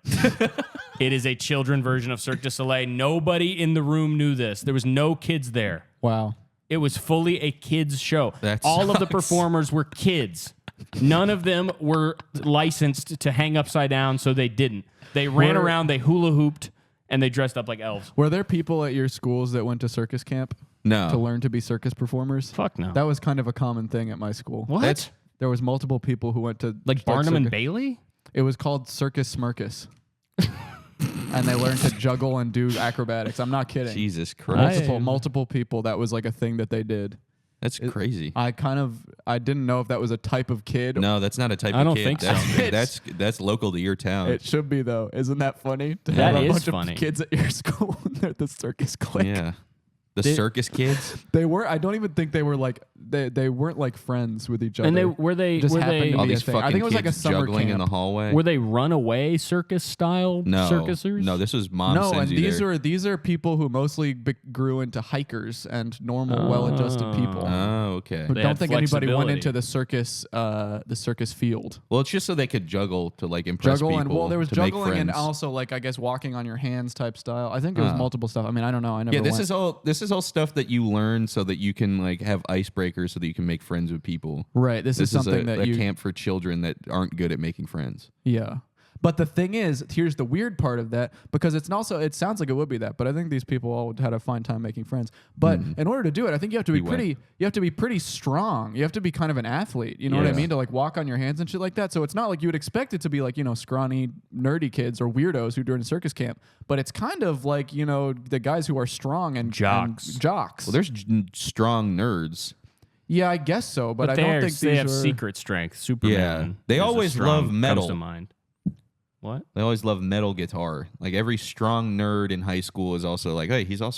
It is a children version of Cirque du Soleil. Nobody in the room knew this. There was no kids there. Wow. It was fully a kids show. That All of the sucks. performers were kids. None of them were licensed to hang upside down, so they didn't. They ran around, they hula hooped, and they dressed up like elves. Were there people at your schools that went to circus camp No. to learn to be circus performers? Fuck no. That was kind of a common thing at my school. What? That's There was multiple people who went to like Barnum and circus- Bailey? It was called Circus Smirkus. And they learned to juggle and do acrobatics. I'm not kidding. Jesus Christ. Multiple people. That was like a thing that they did. That's crazy. I didn't know if that was a type of kid. No, that's not a type I of don't kid. think so. That's local to your town. It should be though. Isn't that funny? To That have a is bunch funny. of kids at your school and they're the circus clique. Yeah. The They- circus kids. They were. I don't even think they were like. They weren't like friends with each other. And they were they Just were happened they to All be a these thing. fucking I think it was like a kids summer juggling in camp. the hallway. were they runaway circus style no. circusers? No, this was mom No, sends and you there. these are people who mostly grew into hikers and normal, well-adjusted people Oh, okay. who They don't had think anybody went flexibility. into the circus field. Well, it's just so they could juggle to like impress Juggle people. and well, there was to make juggling and friends. also like I guess walking on your hands type style. I think it was multiple stuff. I mean, I don't know. I never. Yeah, this went. is all stuff that you learn so that you can like have icebreakers so that you can make friends with people. Right. This is something a that you camp for children that aren't good at making friends. Yeah. But the thing is, here's the weird part of that, because it sounds like it would be that, but I think these people all had a fine time making friends. But in order to do it, I think you have to be pretty strong. You have to be kind of an athlete. You know what I Yeah. mean? To like walk on your hands and shit like that. So it's not like you would expect it to be like, scrawny, nerdy kids or weirdos who do it in circus camp. But it's kind of like, the guys who are strong and Jocks. and jocks. Well, there's strong nerds. Yeah, I guess so, but I they don't are- think they these have are secret strength. Superman. Yeah. They is a always strong- love comes metal. to mind. What? They always love metal guitar. Like every strong nerd in high school is also like, hey, he's got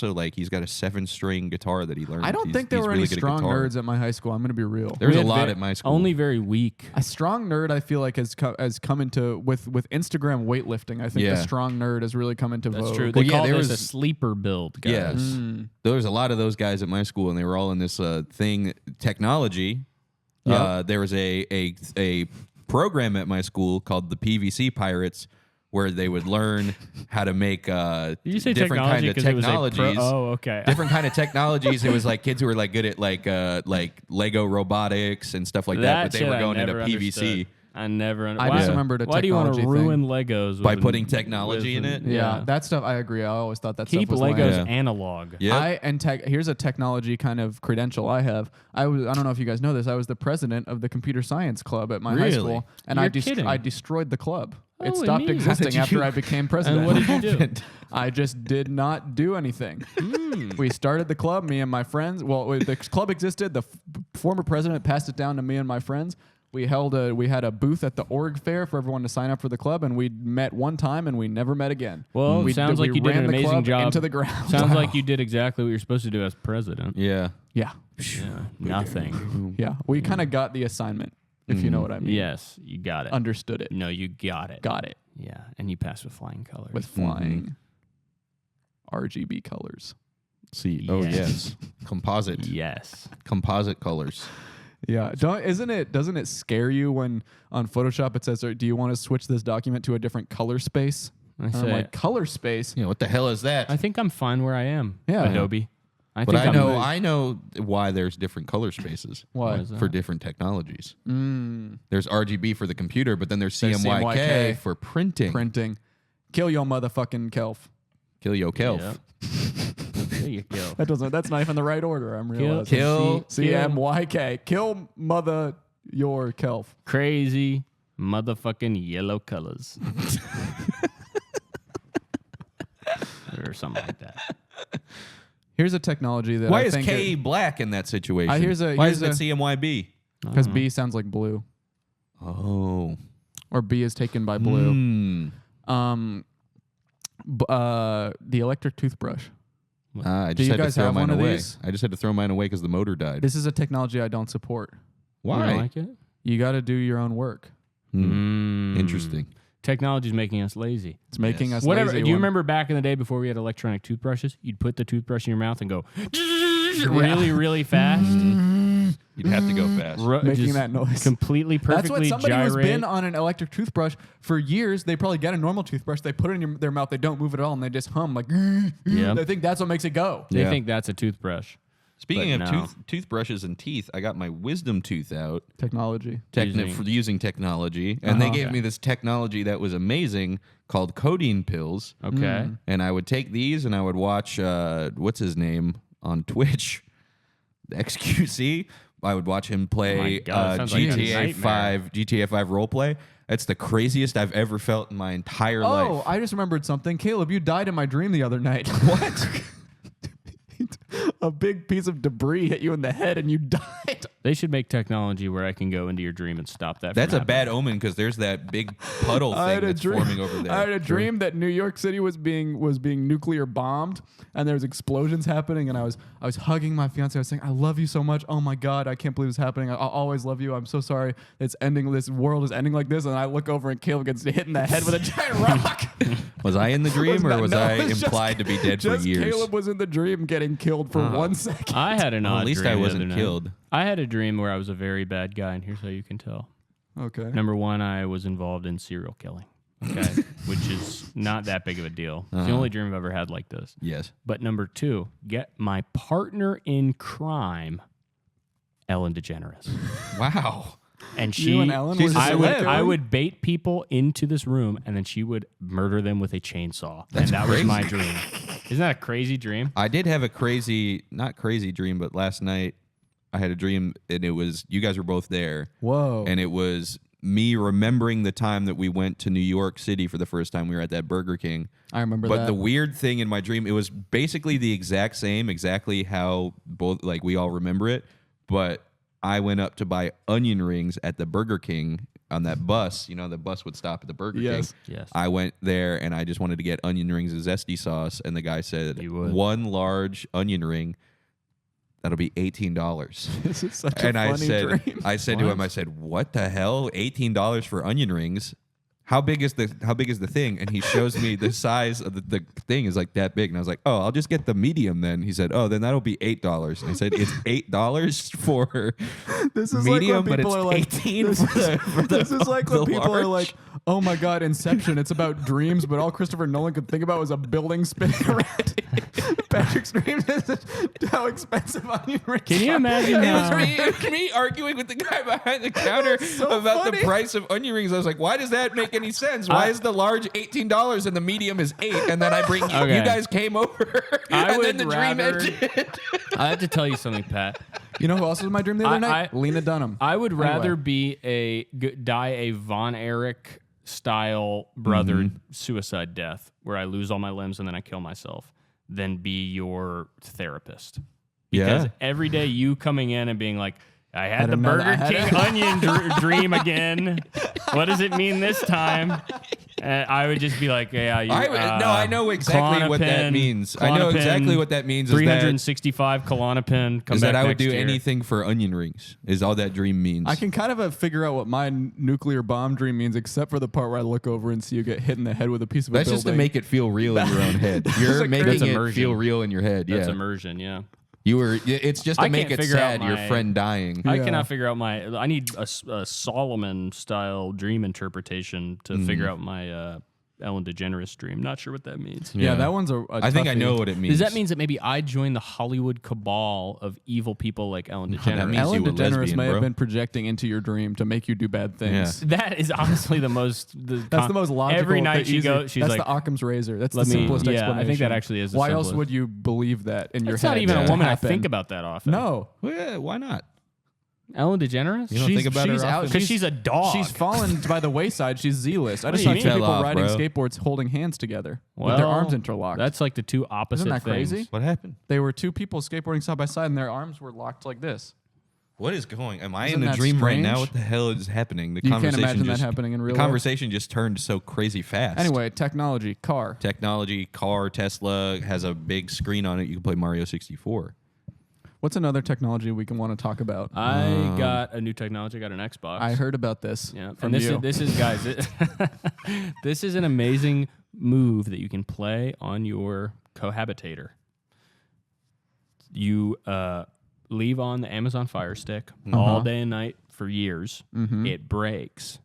a 7-string guitar that he learned. I don't He's- think there he's were really any good at strong guitar. nerds at my high school. I'm going to be real. There's We a had lot ve- at my school. Only very weak. A strong nerd, I feel like, has come into with Instagram weightlifting. I think Yeah. the strong nerd has really come into That's vogue. true. They Well, yeah, call there this a was- sleeper build, guys. Yes. There was a lot of those guys at my school, and they were all in this thing, technology. There was a program at my school called the PVC Pirates, where they would learn how to make Did you say different kind technology of 'cause it was a technologies. oh, okay. Different kind of technologies. It was like kids who were like good at like Lego robotics and stuff like that, but they shit were I going into never PVC. understood. I never. I just remembered a Why do you want to technology ruin Legos By with putting technology in it? Yeah, that stuff. I agree. I always thought that Keep stuff was Legos lame. analog. Yeah. Here's a technology kind of credential I have. I don't know if you guys know this. I was the president of the computer science club at my high Really? school, and You're kidding. I destroyed the club. It Holy stopped neat. existing How did after you- I became president. And what did you do? I just did not do anything. We started the club, me and my friends. Well, the club existed. The former president passed it down to me and my friends. We had a booth at the org fair for everyone to sign up for the club, and we met one time, and we never met again. Well, we sounds like you did ran an the amazing club job. into the ground. Sounds like you did exactly what you're supposed to do as president. Yeah. yeah, Nothing. yeah. We kind of got the assignment, if you know what I mean. Yes, you got it. Understood it. No, you got it. Got it Yeah, and you passed with flying colors. with flying RGB colors. See. Oh Yes. yes. Composite. Yes. Composite colors. Yeah, doesn't it scare you when on Photoshop it says, "Do you want to switch this document to a different color space?" I And I'm say, like, color space? Yeah. What the hell is that? I think I'm fine where I am. Yeah. Adobe. but think I know why there's different color spaces. Why? is that? For different technologies. There's RGB for the computer, but then there's There's CMYK, CMYK. for printing. Printing. Kill your motherfucking kelf. Kill yo kelf. Yep. There you go. That's not even the right order. I'm realizing. Kill- CMYK. Kill mother your kelf. Crazy motherfucking yellow colors. Or something like that. Here's a technology that Why I is think K black in that situation? Why here's isn't a- it CMYB? because B sounds like blue, Oh. or B is taken by blue. Hmm. The electric toothbrush. I Do just you had to guys throw have mine one of away. these? I just had to throw mine away because the motor died. This is a technology I don't support. Why? You don't like it? You got to do your own work. Interesting. Technology's making us lazy. It's making us Whatever. lazy. Do you when- remember back in the day before we had electronic toothbrushes? You'd put the toothbrush in your mouth and go really, really fast. You'd have to go fast. making Just that noise? completely That's perfectly what somebody who's gyrate. been on an electric toothbrush for years. They probably get a normal toothbrush. They put it in their mouth. They don't move at all, and they just hum like. Yep. They think that's what makes it go. They Yeah. think that's a toothbrush. Speaking But of no. toothbrushes and teeth, I got my wisdom tooth out Technology. using technology, and they gave me this technology that was amazing called codeine pills. Okay. And I would take these and I would watch what's his name on Twitch, the XQC. I would watch him play Oh my God, sounds like a GTA nightmare. 5 roleplay. It's the craziest I've ever felt in my entire life. Oh, I just remembered something. Caleb, you died in my dream the other night. What? A big piece of debris hit you in the head and you died. They should make technology where I can go into your dream and stop that. That's from a bad omen because there's that big puddle thing that's forming over there. I had a dream that New York City was being nuclear bombed, and there was explosions happening. And I was hugging my fiance. I was saying, "I love you so much. Oh my God, I can't believe it's happening. I'll always love you. I'm so sorry it's ending. This world is ending like this." And I look over and Caleb gets hit in the head with a giant rock. Was I in the dream or was No, I it was just- implied to be dead for Just years? Caleb was in the dream getting killed for 1 second. I had an Well, odd at least dream I the wasn't other night. killed. I had a dream where I was a very bad guy, and here's how you can tell. Okay. Number one, I was involved in serial killing, okay, which is not that big of a deal. It's the only dream I've ever had like this. Yes. But number two, get my partner in crime, Ellen DeGeneres. Wow. And You and Ellen were I would, celeb. I would bait people into this room, and then she would murder them with a chainsaw. That's and that crazy. was my dream. Isn't that a crazy dream? I did have a not crazy dream, but last night I had a dream and it was, you guys were both there. Whoa. And it was me remembering the time that we went to New York City for the first time. We were at that Burger King. I remember But that. the weird thing in my dream, it was basically the exact same, exactly how both, like we all remember it. But I went up to buy onion rings at the Burger King on that bus. You know, the bus would stop at the Burger Yes. King. Yes. I went there and I just wanted to get onion rings and zesty sauce. And the guy said, You would. one large onion ring, that'll be $18. This is such a And funny I said, dream. to him, I said, what the hell? $18 for onion rings? how big is the thing? And he shows me the size of the thing is like that big. And I was like, oh, I'll just get the medium then. He said, oh, then that'll be $8. And I said, it's $8 for This is medium, like when but people it's are like, 18 this for the This is like when the people are large. like, oh my God, Inception, it's about dreams, but all Christopher Nolan could think about was a building spinning around. Patrick's dreams is how expensive onion rings Can you are. imagine It was how? me arguing with the guy behind the counter about funny. the price of onion rings. I was like, why does that make any sense? Why is the large $18 and the medium is $8? And then I bring you, Okay. you guys came over, I and would then the dream rather- ended. I have to tell you something, Pat. You know who else was my dream the other night? Lena Dunham. I would Anyway. rather die a Von Erich style brother suicide death where I lose all my limbs and then I kill myself than be your therapist. Because Yeah. every day you coming in and being like, I had Had the another- Burger I had King onion dream again. What does it mean this time? I would just be like, yeah, you, I know exactly what that Klonopin, means. I know exactly what that means. Is that 365 Klonopin. Come is back that I would next do year. anything for onion rings? Is all that dream means? I can kind of figure out what my nuclear bomb dream means, except for the part where I look over and see you get hit in the head with a piece of That's a building. just to make it feel real in your own head. You're like making That's it immersion. feel real in your head. That's Yeah, immersion, yeah. you were. It's just to I make can't it figure out sad. Your my- friend dying. I Yeah. cannot figure out I need a Solomon style dream interpretation to figure out my Ellen DeGeneres dream. Not sure what that means. Yeah, that one's a I think I toughie. know what it means. Does that mean that maybe I join the Hollywood cabal of evil people like Ellen that DeGeneres? means Ellen you a DeGeneres lesbian, may bro. have been projecting into your dream to make you do bad things. Yeah. That is honestly the most. That's the most logical. Every night the she easy- goes, she's that's like, the Occam's razor. That's the Let me- simplest yeah, I explanation. think that actually is the Why else simplest. would you believe that in your it's head? not even a to woman I happen? think about that often. No, Well, yeah, why not? Ellen DeGeneres? You don't think about her often? Because she's a dog. She's fallen by the wayside. She's Z-list. I just do saw you two mean? people Fell off, riding bro. skateboards holding hands together with their Well, arms interlocked. That's like the two opposite Isn't that things. crazy? What happened? They were two people skateboarding side by side, and their arms were locked like this. What is going? Am I Isn't in a that dream right now? strange? What the hell is happening? The You can't conversation imagine that just, happening in real The life? conversation just turned so crazy fast. Anyway, technology, car. technology, car, Tesla has a big screen on it. You can play Mario 64. What's another technology we can want to talk about? I got a new technology. I got an Xbox. I heard about this Yeah, from and you. this is guys. This is an amazing move that you can play on your cohabitator. You leave on the Amazon Fire Stick all day and night for years. It breaks.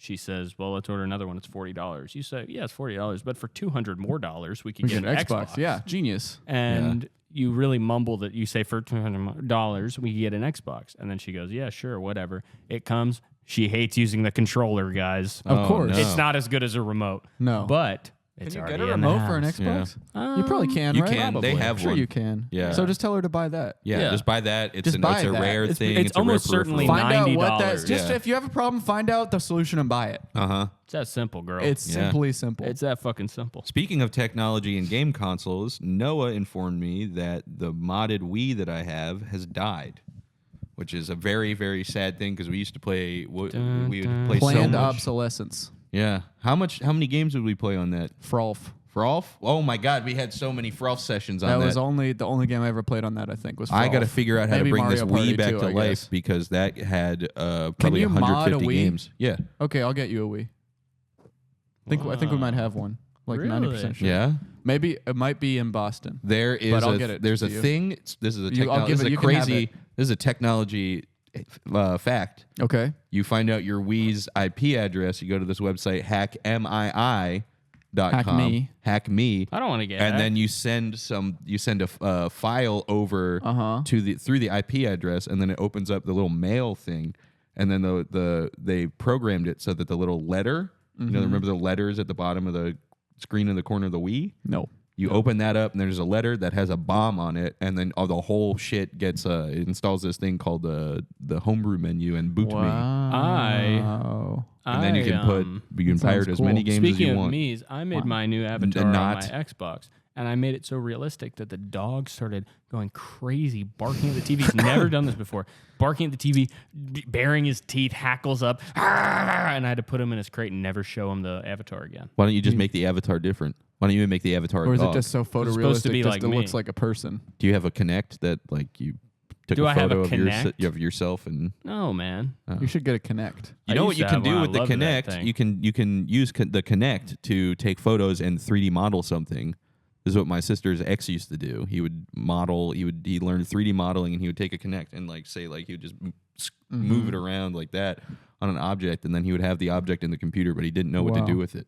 She says, "Well, let's order another one. It's $40." You say, "Yeah, it's $40, but for $200 more, we could We get get an an Xbox. Yeah, genius. And you really mumble that you say for $200 we can get an Xbox. And then she goes, yeah, sure, whatever. It comes. She hates using the controller, guys. Of course. no. It's not as good as a remote. No. But it's Can you already get a in the remote for an house. Xbox? You probably can, You right? can. They Probably. have I'm sure one. you can. Yeah. So just tell her to buy that. Yeah. Just buy that. It's, Just buy it's a that. rare It's- thing. it's a almost rare certainly peripheral. Find out what that's. $90. Just Yeah. if you have a problem, find out the solution and buy it. Uh-huh. It's that simple, girl. It's Yeah. simply simple. it's that fucking simple. Speaking of technology and game consoles, Noah informed me that the modded Wii that I have has died, which is a very, very sad thing because we used to play. We would play so planned much. obsolescence. Yeah. How many games would we play on that? Frolf. Frolf? Oh my God, we had so many Frolf sessions on That that. was the only game I ever played on that. I think was. Frolf. I got to figure out how Maybe to bring Mario this Party Wii back too, to I life guess. because that had probably you mod a 150 Wii? games. Yeah. Okay, I'll get you a Wii. I think we might have one. Like Really? 90% sure. Yeah. Maybe it might be in Boston. There is But I'll get it there's to a you. thing. This is a I'll give this is it- a you can have crazy. it. This is a technology fact. Okay. You find out your Wii's IP address. You go to this website hackmii.com. Hack me. Hack me. I don't want to get And that. then you send a file over Uh-huh. to through the IP address, and then it opens up the little mail thing, and then they programmed it so that the little letter, remember the letters at the bottom of the screen in the corner of the Wii? No. You open that up, and there's a letter that has a bomb on it, and then the whole shit gets it installs this thing called the homebrew menu and boot me, Wow. and then you can Sounds pirate as many cool. games as Speaking you of want. me's, I made my new avatar on not. my Xbox, and I made it so realistic that the dog started going crazy, barking at the TV. He's never done this before. Barking at the TV, baring his teeth, hackles up, and I had to put him in his crate and never show him the avatar again. Why don't you just make the avatar different? Why don't you even make the avatar? Or is a it dog? just so supposed to photorealistic be just like it me. looks like a person? Do you have a Kinect that like you took Do a I have photo a of, Kinect? of yourself, and No, man. You should get a Kinect. you I know what used you to can have do one. with I the loved that Kinect? thing. You can use the Kinect to take photos and 3D model something. This is what my sister's ex used to do. He would model. He learned 3D modeling, and he would take a Kinect and he would just move it around like that on an object, and then he would have the object in the computer, but he didn't know what to Wow. do with it.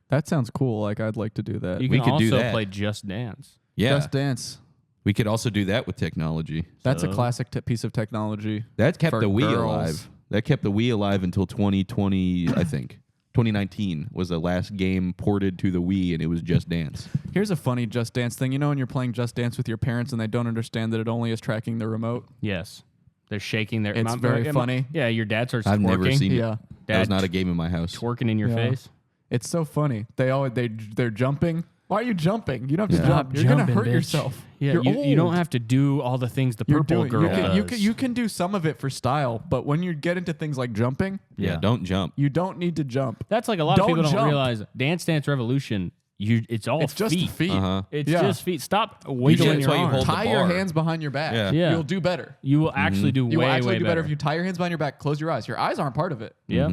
That sounds cool. Like I'd like to do that. You We can could do also that. play Just Dance. Yeah, Just Dance. we could also do that with technology. That's a So- classic piece of technology. That kept For the Wii girls. alive. That kept the Wii alive until 2020, I think. 2019 was the last game ported to the Wii, and it was Just Dance. Here's a funny Just Dance thing. You know when you're playing Just Dance with your parents and they don't understand that it only is tracking the remote? Yes. They're shaking their... It's very funny. Yeah, your dad starts I've twerking. never seen it. Yeah. That was Dad not a game in my house. twerking in your Yeah. face. It's so funny. They're jumping. Why are you jumping? You don't have to Stop jump. You're gonna jumping, hurt bitch. yourself. Yeah, You're you don't old. have to do all the things the You're purple doing. girl does. You can do some of it for style, but when you get into things like jumping, Yeah, Yeah. don't jump. you don't need to jump. That's like a lot of Don't people don't jump. realize. Dance Dance Revolution, it's all It's just feet. feet. Uh-huh. It's Yeah. just feet. Stop wiggling that's your why you arms. hold the Tie your bar. hands behind your back. Yeah. Yeah. You'll do better. You will actually do You way, will actually way do better if you tie your hands behind your back. Close your eyes. Your eyes aren't part of it. Yeah.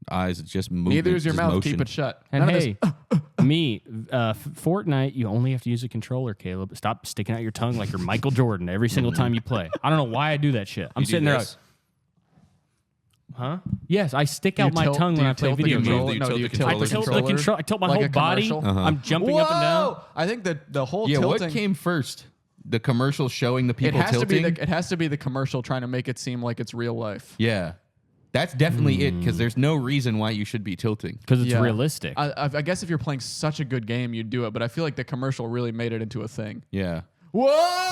Eyes, it's just movement. Neither is your just mouth. motion. Keep it shut. And None of hey, Fortnite, you only have to use a controller, Caleb. Stop sticking out your tongue like you're Michael Jordan every single time you play. I don't know why I do that shit. I'm You do sitting there like, this? huh? Yes, I stick Do you out my tilt- tongue do when you I play tilt the video games. controller? You No, tilt do you the tilt I the tilt controller? the control. I tilt my Like whole a body. commercial? I'm jumping Whoa! up and down. I think that the whole Yeah, tilting. what came first? The commercial showing the it people has tilting? to be. It has to be the commercial trying to make it seem like it's real life. Yeah. That's definitely it, because there's no reason why you should be tilting. Because it's Yeah. realistic. I guess if you're playing such a good game, you'd do it. But I feel like the commercial really made it into a thing. Yeah. Whoa!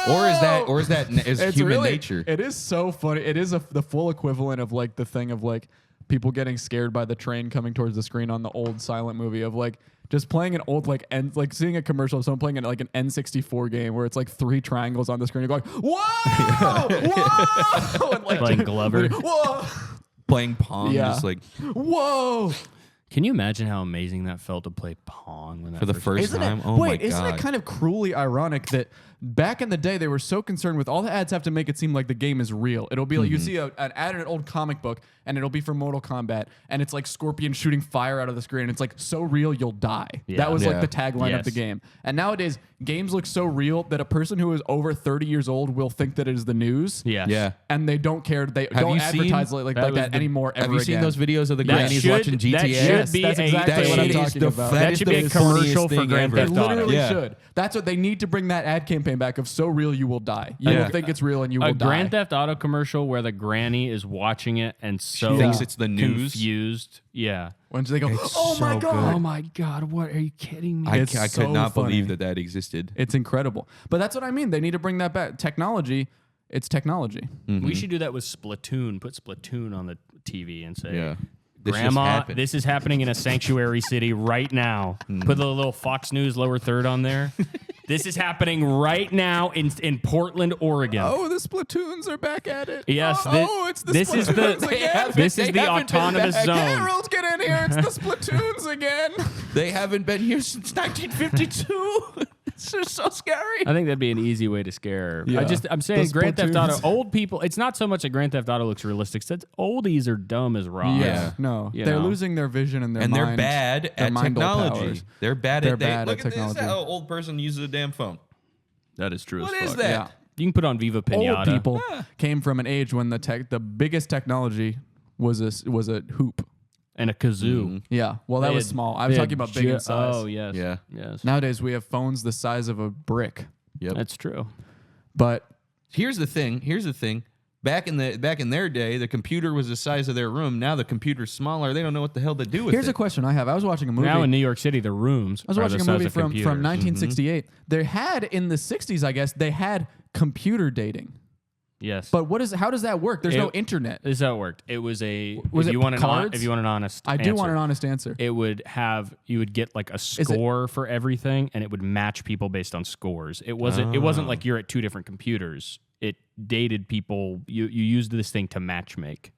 Or is that It's human really, nature? It is so funny. It is the full equivalent of like the thing of like people getting scared by the train coming towards the screen on the old silent movie of like just playing an old like seeing a commercial of someone playing like an N64 game where it's like 3 triangles on the screen. You're going, whoa, whoa, and like Playing Glover. whoa, Playing Pong, Yeah. just like whoa. Can you imagine how amazing that felt to play Pong when that for the first Isn't time? it? Oh my wait, isn't God. it kind of cruelly ironic that back in the day they were so concerned with all the ads have to make it seem like the game is real. It'll be like you see an ad in an old comic book and it'll be for Mortal Kombat and it's like Scorpion shooting fire out of the screen. And it's like so real you'll die. Yeah. That was Yeah. like the tagline of the Yes. game. And nowadays games look so real that a person who is over 30 years old will think that it is the news. Yes. Yeah. And they don't care. They Have don't you seen- advertise like that was that the- anymore ever Have you seen again. those videos of the That grannies should- watching GTA? that should Yes, be that's a- exactly That what I'm shit is talking the about. That is should the be a funniest commercial for thing Grand ever. It Theft Auto. literally Yeah. should. That's what they need to bring that ad campaign back of so real you will die. You Yeah. will think it's real and you A will die. Grand Theft Auto commercial where the granny is watching it and so thinks it's the news. confused. Yeah. When they go, oh my so God. Oh my God! What are you kidding me? I It's could so not funny. believe that existed. It's incredible. But that's what I mean. They need to bring that back. Technology, it's technology. We should do that with Splatoon. Put Splatoon on the TV and say, Yeah. This just Grandma, happened." this is happening in a sanctuary city right now. Put the little Fox News lower third on there. This is happening right now in Portland, Oregon. Oh, the Splatoons are back at it. Yes, it's the this is Splatoons the again. this is the haven't been autonomous back. zone. Girls, get in here. It's the Splatoons again. They haven't been here since 1952. It's just so scary. I think that'd be an easy way to scare. Yeah. I'm saying Those Grand Theft Auto. Splatoons. Old people. It's not so much that Grand Theft Auto looks realistic. It's oldies are dumb as rocks. Yeah. No, You they're know. losing their vision and their And they're mind. bad their at mindal technology. powers. They're bad They're at bad look at at this. technology. How an old person uses a damn phone. That is true. What as is fuck. that? Yeah. You can put on Viva Pinata. Old people came from an age when the biggest technology was a hoop. and a kazoo. Yeah. Well, that They was had- small. I was they talking had about big in size. Oh yes. Yeah. Yes. Nowadays we have phones the size of a brick. Yep. That's true. But Here's the thing. Back in their day, the computer was the size of their room. Now the computer's smaller. They don't know what the hell to do with here's it. a question I have. I was watching a movie. Now in New York City, the rooms. I was are watching the a size movie of from computers. Mm-hmm. 1968. They had in the 60s, I guess, they had computer dating. Yes. But how does that work? There's no It- internet. This is how it worked. It was a. Was if it you want cards? if you want an honest. I do want answer, an honest answer. It would have you would get like a it- score for everything, and it would match people based on scores. It wasn't. It wasn't like you're at two different computers. It dated people. You used this thing to matchmake.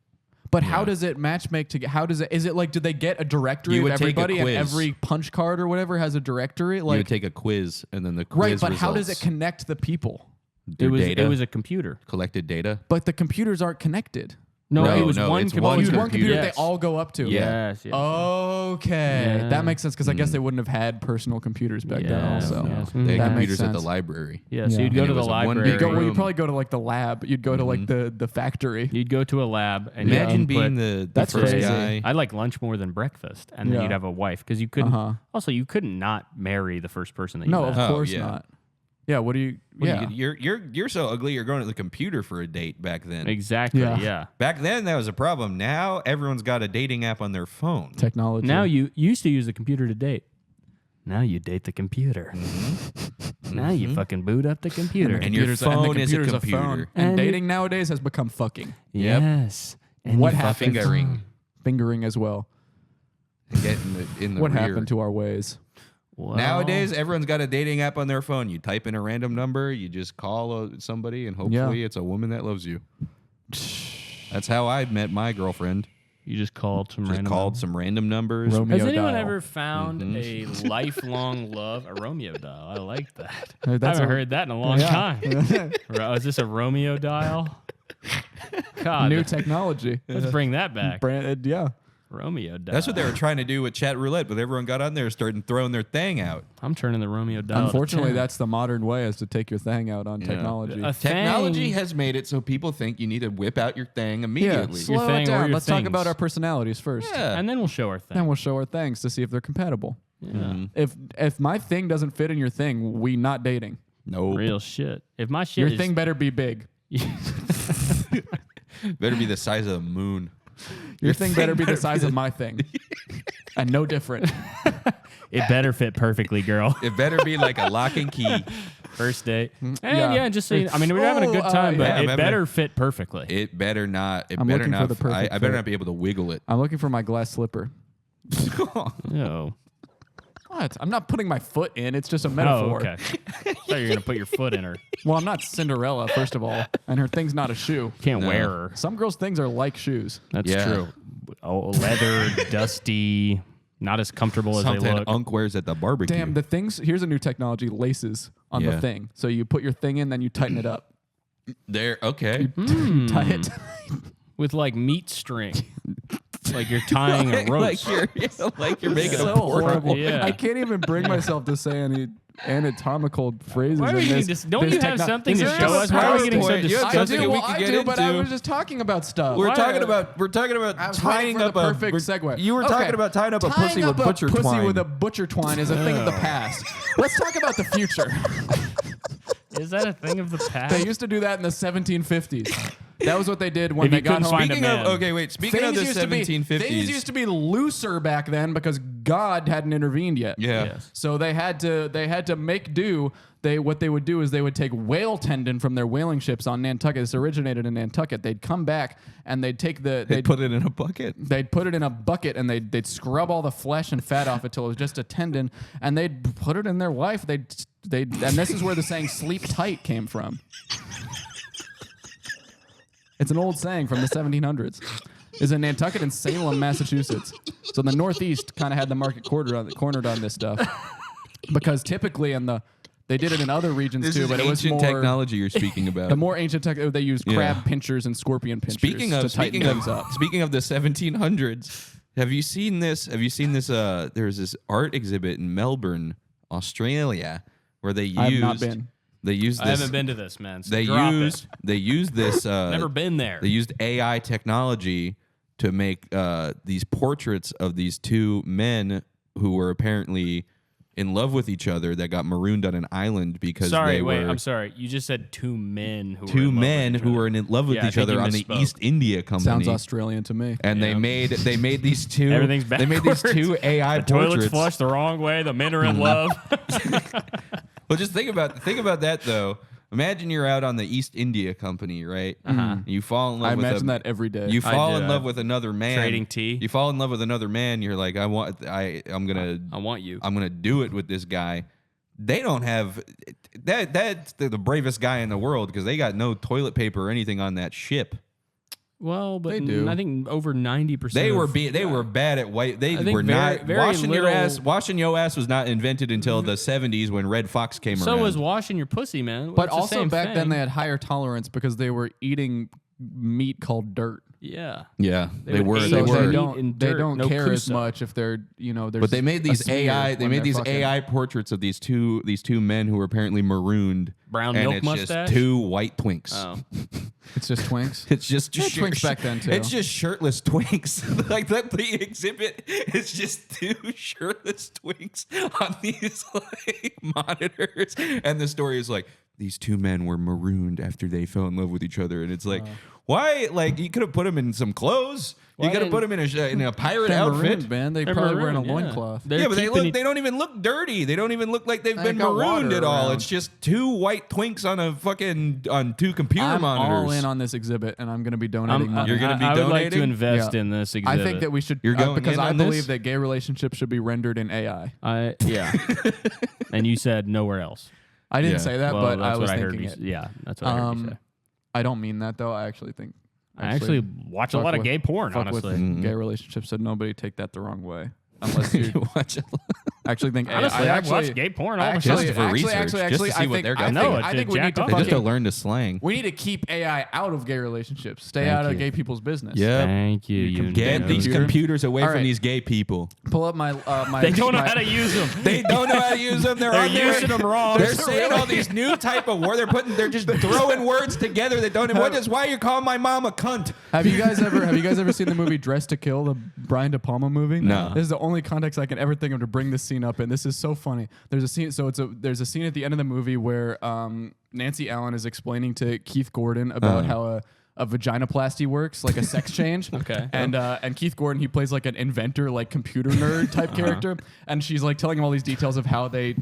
But how does it matchmake to? How does it? Is it like? Do they get a directory You of would take a everybody, and quiz. every punch card or whatever has a directory? You would Like take a quiz, and then the quiz right, but how does it results. connect the people? Their data? It was a computer. Collected data. But the computers aren't connected. No, No, it was no, one it's computer. one It's one computer. computer Yes. they all go up to. Yes. yes. Okay. Yeah. That makes sense because I guess they wouldn't have had personal computers back then Yeah, also. yes. They That had makes computers at the sense. library. Yeah, so Yeah. you'd go And to it the was a library. You'd one-big you'd room. probably go to like the lab. You'd go to like the factory. You'd go to a lab and Imagine you'd being input- the That's first crazy. guy. I like lunch more than breakfast, and then Yeah. you'd have a wife because you couldn't. Uh-huh. Also, you couldn't not marry the first person that you No, met. of Oh, course yeah. not. Yeah, what do you What do yeah. you're so ugly. You're going to the computer for a date back then. Exactly. Yeah. Yeah. Back then, that was a problem. Now everyone's got a dating app on their phone. Technology. Now you used to use the computer to date. Now you date the computer. Now you fucking boot up the computer. And your Computers- phone is a computer's computer. phone. And And you- dating nowadays has become fucking. yes. And What you happened? Fingering. Fingering as well. Get in the What rear. happened to our ways? Well, Nowadays, everyone's got a dating app on their phone. You type in a random number, you just call somebody, and hopefully it's a woman that loves you. That's how I met my girlfriend. you just called some Just random. called some random numbers. Romeo Has anyone dial. ever found a lifelong love? A Romeo dial. I like that. Hey, I that's haven't a- heard that in a long time. Is this a Romeo dial? God, New technology. let's bring that back. Brand, yeah. Romeo dial. That's what they were trying to do with chat roulette, but everyone got on there and started throwing their thing out. I'm turning the Romeo dial. to Unfortunately, 10. that's the modern way is to take your thing out on technology. A Technology thing- has made it so people think you need to whip out your thing immediately. slow thing it or down. your Let's talk things. about our personalities first. Yeah. and then we'll show our thing. Then we'll show our things to see if they're compatible. Yeah. If my thing doesn't fit in your thing, we not dating. No. Real shit. If my shit Your is, thing better be big. Better be the size of the moon. Your thing better be the size of my thing. And no different. it better fit perfectly, girl. It better be like a lock and key. First date. And Yeah. yeah, just so you know, I mean, we're having a good time, but yeah, I'm it having better a- fit perfectly. It better not. It I'm better looking for not. the perfect I better fit. not be able to wiggle it. I'm looking for my glass slipper. Oh. What? I'm not putting my foot in. It's just a Oh, metaphor. okay. I thought you were gonna put your foot in her. Well, I'm not Cinderella, first of all. And her thing's not a shoe. Can't No. wear her. Some girls' things are like shoes. That's Yeah. true. Oh, leather, dusty, not as comfortable as they Something look. Unc wears at the barbecue. Damn, the things. Here's a new technology: laces on Yeah. the thing. So you put your thing in, then you tighten it up. There. Okay. Tie it. With like meat string, like you're tying a rope. like you're making so a pork. horrible. Yeah. I can't even bring myself to say any anatomical phrases. Why are in you this, just- don't this you have techno- something Is to there show a us? Why are we getting so PowerPoint? You have I something do, that we well, can I get do, but I into? was just talking about stuff. We're Why- talking about I was tying waiting for up the a perfect segue. You were Okay. talking about tying up a Tying pussy up with butcher a pussy twine. with a butcher twine is a thing of the past. Let's talk about the future. Is that a thing of the past? They used to do that in the 1750s. That was what they did when If they you got couldn't home. find a Speaking man. of, okay, wait. Speaking of the used to be- 1750s, things used to be looser back then because God hadn't intervened yet. yeah. Yes. So they had to make do. What they would do is they would take whale tendon from their whaling ships on Nantucket. This originated in Nantucket. They'd come back and they'd take They put it in a bucket. They'd put it in a bucket and they'd scrub all the flesh and fat off it till it was just a tendon, and they'd put it in their wife. And this is where the saying "sleep tight" came from. It's an old saying from the 1700s. It's in Nantucket and Salem, Massachusetts. So the Northeast kind of had the market cornered on this stuff because typically they did it in other regions This too, is but it was ancient more technology you're speaking about. the more ancient tech. They used Yeah. crab pinchers and scorpion pinchers Speaking to of tighten things up. speaking of the 1700s, have you seen this? There's this art exhibit in Melbourne, Australia, where they used. I have not been. They used I this. haven't been to this, man. So They drop used. it. They used this. Never been there. They used AI technology to make these portraits of these two men who were apparently in love with each other that got marooned on an island because Sorry, wait. were I'm sorry. You just said two men who were two in love with men each who other. were in love with Yeah, I each think other you on the misspoke. East India Company. Sounds Australian to me. And Yeah. they made these two Everything's they made these two backwards. AI The toilet's portraits. flushed the wrong way. The men are in love. Well, just think about that though. Imagine you're out on the East India Company, right? You fall in love I with imagine that every day. You fall do. in love with another man. Trading tea. You fall in love with another man. You're like, I'm gonna I want you. I'm gonna do it with this guy. They don't have that. That's the bravest guy in the world because they got no toilet paper or anything on that ship. Well, but They do. I think over 90%. They were bad at white. They I think were very- not very washing your little- ass. Washing your ass was not invented until the 70s when Red Fox came So around. was washing your pussy, man. But It's the also same back thing. then they had higher tolerance because they were eating meat called dirt. Yeah. yeah, they would were. eat They it So were. meat they don't and they dirt, don't no care as kuso. much if they're there's But they made a these smear AI. They when made they're these fucking- AI portraits of these two men who were apparently marooned. Brown and milk it's mustache? just two white twinks. Oh. It's just twinks. It's just They had twinks back then, too. It's just shirtless twinks. Like that, the exhibit is just two shirtless twinks on these like monitors, and the story is like these two men were marooned after they fell in love with each other, and it's like, why? Like you could have put them in some clothes. You Why could have put them in a pirate They're outfit. marooned, man. They They're probably wearing a marooned, yeah. loincloth. They're Yeah, but keeping they don't even look dirty. They don't even look like they've They been got marooned water at all. around. It's just two white twinks on on two computer I'm monitors. all in on this exhibit, and I'm going to be donating money. You're gonna be I would like to donating? invest Yeah. in this I exhibit. think that we should. You're going because in I on believe this? that gay relationships should be rendered in AI. Yeah. And you said nowhere else. I didn't Yeah. say that, Well, but that's I was what I heard thinking you it. Yeah, that's what I heard you say. I don't mean that though. I actually think. I actually watch a fuck lot of with- gay porn, fuck honestly. with gay relationships, so nobody take that the wrong way. Unless you Watch it. actually think. Honestly, I I watch gay porn all the actually, Just for time. research, just to see I what think, they're I got. think, No, I it's think a we need to jack off. Just to fucking. learn the slang. We need to keep AI out of gay relationships. Stay Thank out of you. gay people's business. Yeah. Thank you. You Get know. these Computer. computers away All from right. these gay people. Pull up my. They don't know my- how to use them. They don't know how to use them. They're on there. using them wrong. They're saying all these new type of words. They're just throwing words together that don't. What is? Why you calling my mom a cunt? Have you guys ever seen the movie Dressed to Kill, the Brian De Palma movie? No. This is the only context I can ever think of to bring this scene up in. This is so funny. There's a scene. So there's a scene at the end of the movie where Nancy Allen is explaining to Keith Gordon about how a vaginoplasty works, like a sex change. Okay. And Keith Gordon, he plays like an inventor, like computer nerd type character, and she's like telling him all these details of how they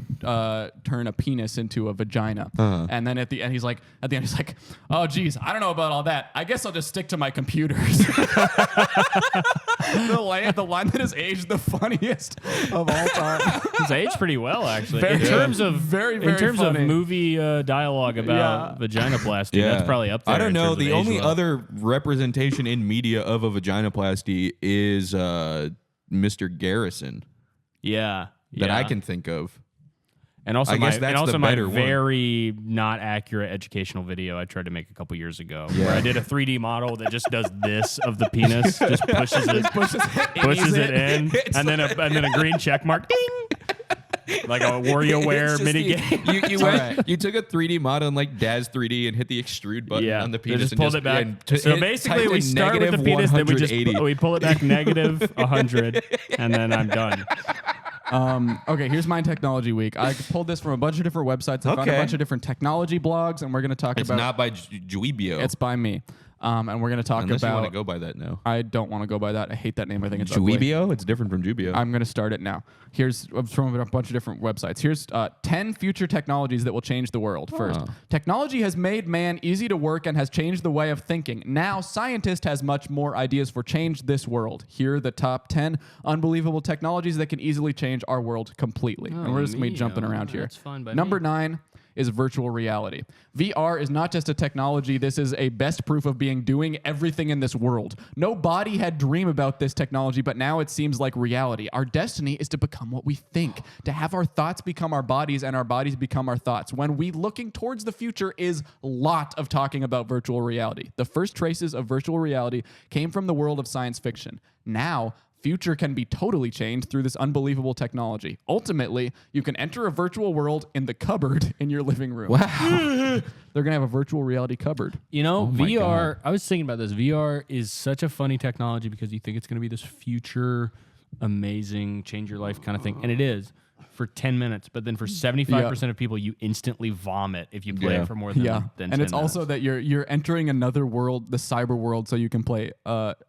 turn a penis into a vagina. And then at the end he's like, oh geez, I don't know about all that. I guess I'll just stick to my computers. The line that has aged the funniest of all time. It's aged pretty well, actually. Very- in terms of very, in very terms funny. of movie dialogue about vaginoplasty, that's probably up there. I don't in know. terms of The age only well. other representation in media of a vaginoplasty is Mr. Garrison yeah that I can think of. And also I guess my, that's and also the my better one. very not accurate educational video I tried to make a couple years ago, Yeah. where I did a 3D model that just does this of the penis, just pushes it in, and then a green check mark, ding, like a WarioWare It's just mini game. You took a 3D model in like Daz 3D and hit the extrude button on the they penis just and pulled it back. and So hit- basically, typed we in start with the negative penis, then -180. we pull it back negative 100, and then I'm done. Okay, here's my technology week. I pulled this from a bunch of different websites. I found a Okay. bunch of different technology blogs, and we're going to talk It's about. not by Juibio. It's by me, and we're going to talk Unless you want to about. go by that now. I don't want to go by that. I hate that name. I think it's ugly. Juibio? It's different from Jubio. I'm going to start it now. Here's from a bunch of different websites. Here's 10 future technologies that will change the world. First, technology has made man easy to work and has changed the way of thinking. Now, scientist has much more ideas for change this world. Here are the top 10 unbelievable technologies that can easily change our world completely. And we're just going to be jumping around here. That's fine by Number me. 9 is virtual reality. VR is not just a technology, this is a best proof of doing everything in this world. Nobody had dreamed about this technology, but now it seems like reality. Our destiny is to become what we think, to have our thoughts become our bodies and our bodies become our thoughts. When we looking towards the future is a lot of talking about virtual reality. The first traces of virtual reality came from the world of science fiction. Now, future can be totally changed through this unbelievable technology. Ultimately, you can enter a virtual world in the cupboard in your living room. wow. They're going to have a virtual reality cupboard. You know, my VR, I was thinking about this. VR is such a funny technology because you think it's going to be this future, amazing, change your life kind of thing. And it is for 10 minutes. But then for 75% of people, you instantly vomit if you play Yeah. it for more than, Yeah. than 10 And it's minutes. also that you're entering another world, the cyber world, so you can play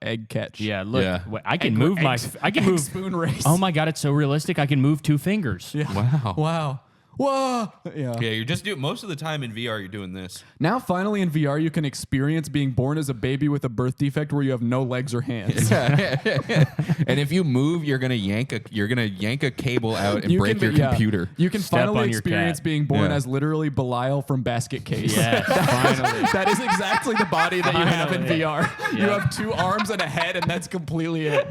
egg catch. Yeah, look, Yeah. I can move my... I can move... spoon race. Oh my God, it's so realistic. I can move 2 fingers. Yeah. Wow. Wow. Whoa! Yeah. Yeah, you're just doing most of the time in VR. You're doing this. Now, finally, in VR, you can experience being born as a baby with a birth defect where you have no legs or hands. And if you move, you're gonna yank a cable out and break your yeah. computer. You can Step on finally your experience cat. being born Yeah. as literally Belial from Basket Case. Yes, finally. That is exactly the body that you have in Finally. VR. You Yeah. have 2 arms and a head, and that's completely it.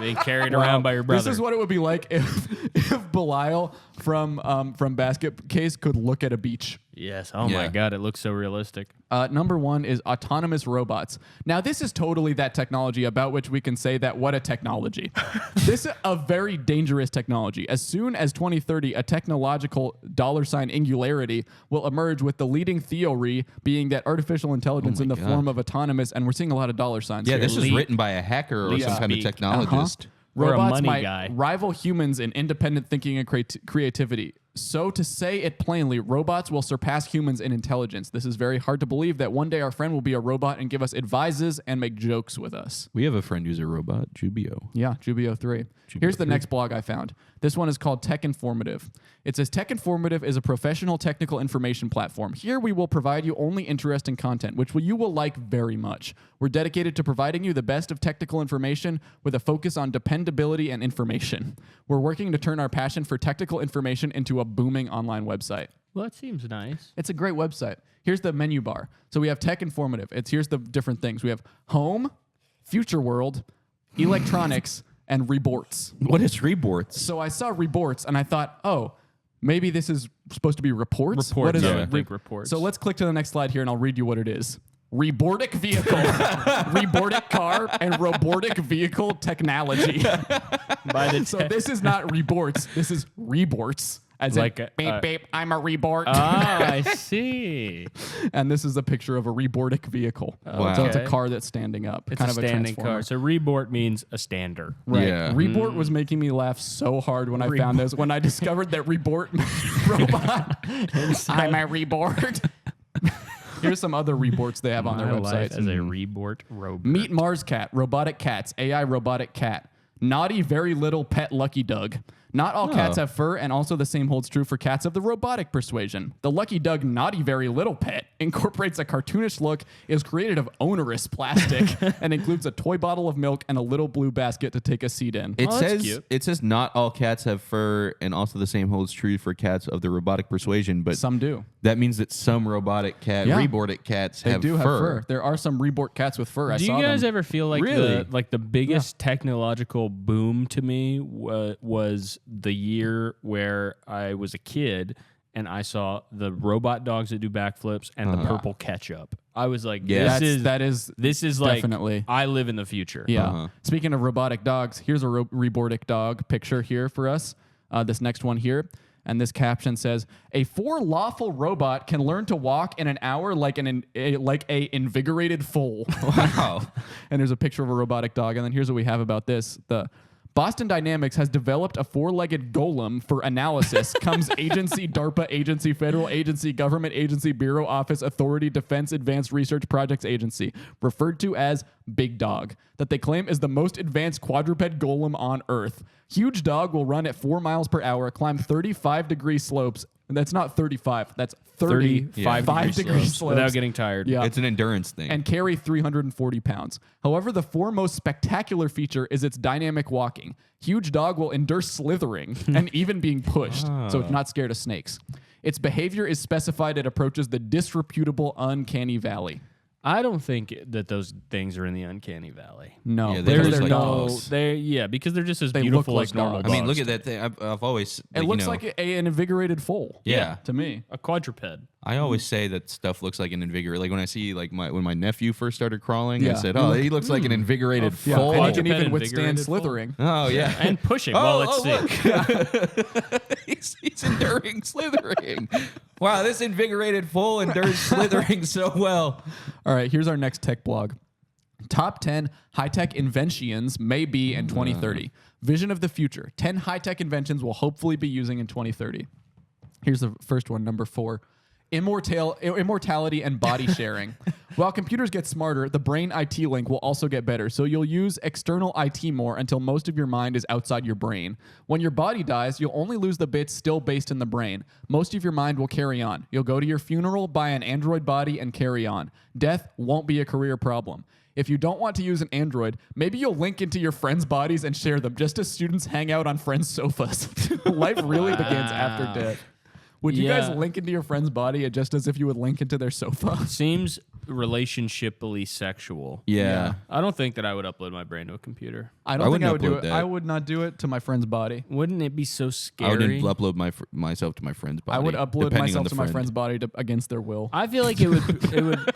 Being carried around by your brother. This is what it would be like if Belial from Basket Case could look at a beach. Yes. Oh my Yeah. God, it looks so realistic. Number 1 is autonomous robots. Now, this is totally that technology about which we can say that what a technology. This is a very dangerous technology. As soon as 2030, a technological $singularity will emerge, with the leading theory being that artificial intelligence in the God. form of autonomous, and we're seeing a lot of $signs Yeah, here. this is Leap. written by a hacker or Leap some kind of speak. technologist. Or a Robots money might guy. rival humans in independent thinking and creativity. So, to say it plainly, robots will surpass humans in intelligence. This is very hard to believe that one day our friend will be a robot and give us advices and make jokes with us. We have a friend who's a robot, Jubio. Yeah, Jubio 3. Here's the next blog I found. This one is called Tech Informative. It says Tech Informative is a professional technical information platform. Here we will provide you only interesting content, which you will like very much. We're dedicated to providing you the best of technical information with a focus on dependability and information. We're working to turn our passion for technical information into a booming online website. Well, that seems nice. It's a great website. Here's the menu bar. So we have Tech Informative. Here's the different things. We have Home, Future World, Electronics, and Reports. What is reports? So I saw reports and I thought, oh, maybe this is supposed to be reports. Reports, What is yeah, it? I think reports. So let's click to the next slide here and I'll read you what it is. Rebortic vehicle, rebortic car, and robortic vehicle technology. By the So this is not reports. This is reports. As Like in, a- beep, beep, I'm a rebort. I see. And this is a picture of a rebortic vehicle. Wow. So it's a Okay. car that's standing up. It's kind a of a standing transformer. car. So rebort means a stander. Right. Yeah. Rebort was making me laugh so hard when I found this. When I discovered that Rebort meant robot. I'm a Rebort. Here's some other reports they have on their My life websites. as a rebort robot. Meet Mars Cat, robotic cats, AI robotic cat. Naughty, very little pet Lucky Doug. Not all cats have fur, and also the same holds true for cats of the robotic persuasion. The Lucky Doug Naughty Very Little Pet incorporates a cartoonish look, is created of onerous plastic, and includes a toy bottle of milk and a little blue basket to take a seat in. It that's says cute. not all cats have fur, and also the same holds true for cats of the robotic persuasion. But Some do. that means that some robotic cat, Yeah. rebortic cats They have do fur. have fur. There are some Rebort cats with fur. I Do saw you guys them. ever feel like Really? the biggest technological boom to me was the year where I was a kid and I saw the robot dogs that do backflips and the purple ketchup. I was like, Yeah. this is like definitely. I live in the future. Yeah. Speaking of robotic dogs, here's a Rebortic dog picture here for us. This next one here. And this caption says, "A 4 lawful robot can learn to walk in an hour like a invigorated foal." Wow. And there's a picture of a robotic dog. And then here's what we have about this. The Boston Dynamics has developed a 4-legged golem for analysis. Comes agency, DARPA agency, federal agency, government agency, bureau office, authority, defense, advanced research projects agency, referred to as Big Dog, that they claim is the most advanced quadruped golem on Earth. Huge dog will run at 4 miles per hour, climb 35-degree slopes. And that's not 35. That's 35 degree slopes. Without getting tired. Yeah. It's an endurance thing. And carry 340 pounds. However, the foremost spectacular feature is its dynamic walking. Huge dog will endure slithering and even being pushed, so it's not scared of snakes. Its behavior is specified it approaches the disreputable uncanny valley. I don't think that those things are in the uncanny valley. No, Yeah, they because look they're like dogs. because they're just as They look beautiful like as normal dogs. I mean, look dogs. at that thing. I've always. It looks like an invigorated foal. Yeah. To me. a quadruped. I always say that stuff looks like an invigorated. Like when I see when my nephew first started crawling, Yeah. I said, "Oh, he looks like an invigorated Yeah, foal." and he can Quadruped even withstand invigorated foal. slithering. Oh yeah. And pushing. Oh, Well, let's see. he's enduring slithering. Wow, this invigorated foal endures slithering so well. All right, here's our next tech blog. Top 10 high-tech inventions may be in 2030. Vision of the future. 10 high-tech inventions we'll hopefully be using in 2030. Here's the first one, number 4. Immortality and body sharing. While computers get smarter, the brain IT link will also get better, so you'll use external IT more until most of your mind is outside your brain. When your body dies, you'll only lose the bits still based in the brain. Most of your mind will carry on. You'll go to your funeral, buy an android body, and carry on. Death won't be a career problem. If you don't want to use an android, maybe you'll link into your friends' bodies and share them, just as students hang out on friends' sofas. Life really begins after death. Would you guys link into your friend's body just as if you would link into their sofa? Seems relationshiply sexual. Yeah. I don't think that I would upload my brain to a computer. I don't think I would do upload it. that. I would not do it to my friend's body. Wouldn't it be so scary? I wouldn't upload myself to my friend's body. I would upload depending on myself the to my friend. friend's body against their will. I feel like it would. It would.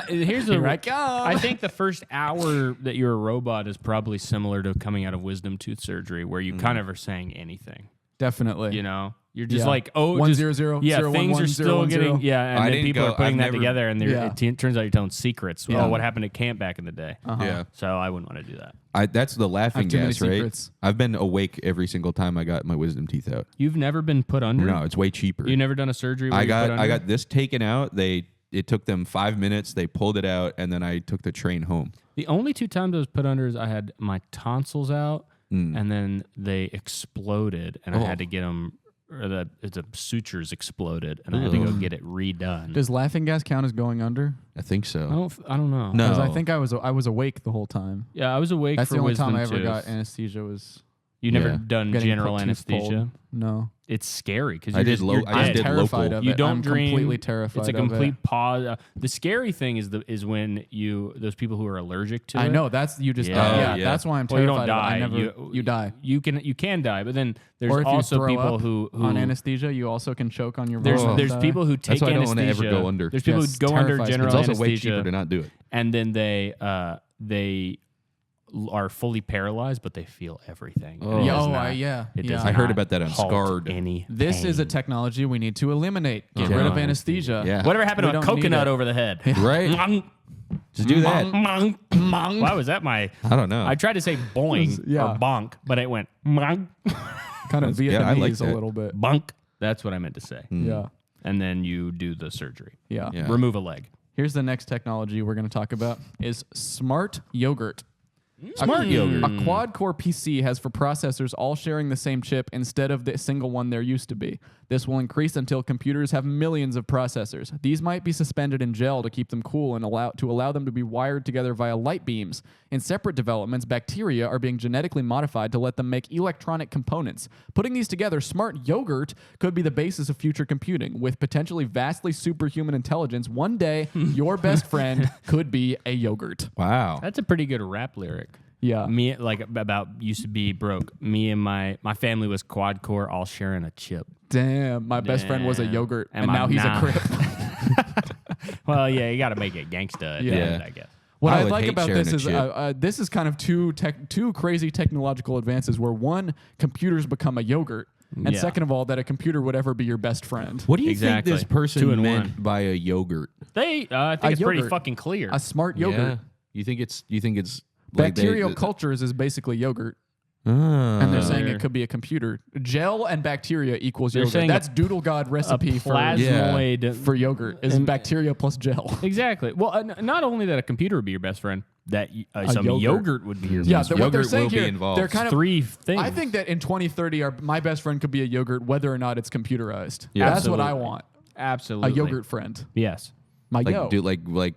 Here's the. Here I go. I think the first hour that you're a robot is probably similar to coming out of wisdom tooth surgery, where you kind of are saying anything. Definitely. You know, you're just Yeah. like, oh, 100, yeah, 011, things are still 010. getting, yeah, and I then didn't people go- are putting I've that never- together, and Yeah. it turns out you're telling secrets. Yeah. Oh, what happened at camp back in the day? Yeah. So I wouldn't want to do that. That's the laughing too many gas, right? secrets. I've been awake every single time I got my wisdom teeth out. You've never been put under? No, it's way cheaper. You never done a surgery where I you put under? got this taken out. It took them 5 minutes. They pulled it out, and then I took the train home. The only 2 times I was put under is I had my tonsils out, and then they exploded, and I had to get them. Or the sutures exploded, and I had to go get it redone. Does laughing gas count as going under? I think I so. don't know. No. Because I think I was awake the whole time. Yeah, I was awake That's for the only wisdom time I ever tooth. got anesthesia was You never Yeah. done getting general tooth anesthesia? pulled. No. It's scary because I did low- you're I just dead. did terrified local. of You it. don't I'm dream. completely terrified It's a of complete it. pause. The scary thing is when those people who are allergic to it. I know that's you just Yeah. Yeah. that's why I'm Well, you terrified. don't of it. die. I never you die. You can die, but then there's Or if you also throw people up who on anesthesia, you also can choke on your there's voice and there's die. people who take why I don't wanna anesthesia. ever go under. There's people Yes, who go under terrifies me. general It's also anesthesia, way cheaper to not do it. and then they are fully paralyzed, but they feel everything. And it Yeah, does oh, not- yeah. It Yeah. does I heard not about that on halt Scarred. Any This is a pain. technology we need to eliminate. Get Okay. rid of anesthesia. Yeah. Whatever happened We to a don't need coconut it. over the head? Right? Just do that. Why was that my? I don't know. I tried to say boing Yeah. or bonk, but it went bonk. Kind of Vietnamese Yeah, I like a that. little bit. Bonk. That's what I meant to say. Yeah. And then you do the surgery. Yeah. Yeah. Remove a leg. Here's the next technology we're going to talk about is smart yogurt. Smart yogurt. A quad-core PC has 4 processors all sharing the same chip instead of the single one there used to be. This will increase until computers have millions of processors. These might be suspended in gel to keep them cool and allow them to be wired together via light beams. In separate developments, bacteria are being genetically modified to let them make electronic components. Putting these together, smart yogurt could be the basis of future computing. With potentially vastly superhuman intelligence, one day your best friend could be a yogurt. Wow. That's a pretty good rap lyric. Yeah. Me about used to be broke. Me and my family was quad core, all sharing a chip. Damn, my best friend was a Damn. yogurt, And and my now he's nah. a crip. Well, yeah, you got to make it gangsta at the Yeah. end, I guess. What I I would like hate about sharing this a is chip. this is kind of two crazy technological advances where one, computers become a yogurt, and Yeah. second of all, that a computer would ever be your best friend. What do you Exactly. think this person 2 in meant 1. by a yogurt? I think it's pretty yogurt. fucking clear. A smart yogurt. Yeah. You think it's like Bacterial cultures is basically yogurt, Ah. and they're saying it could be a computer. Gel and bacteria equals They're yogurt. saying That's Doodle God a recipe plasmoid. for yogurt is bacteria plus gel. Exactly. Well, not only that a computer would be your best friend, that some yogurt. yogurt would be your Yeah, best what friend. they're Yogurt saying will be here, involved. they're kind of 3 things. I think that in 2030, my best friend could be a yogurt, whether or not it's computerized. Yeah. That's what I Absolutely. want. Absolutely. A yogurt friend. Yes. My like yo.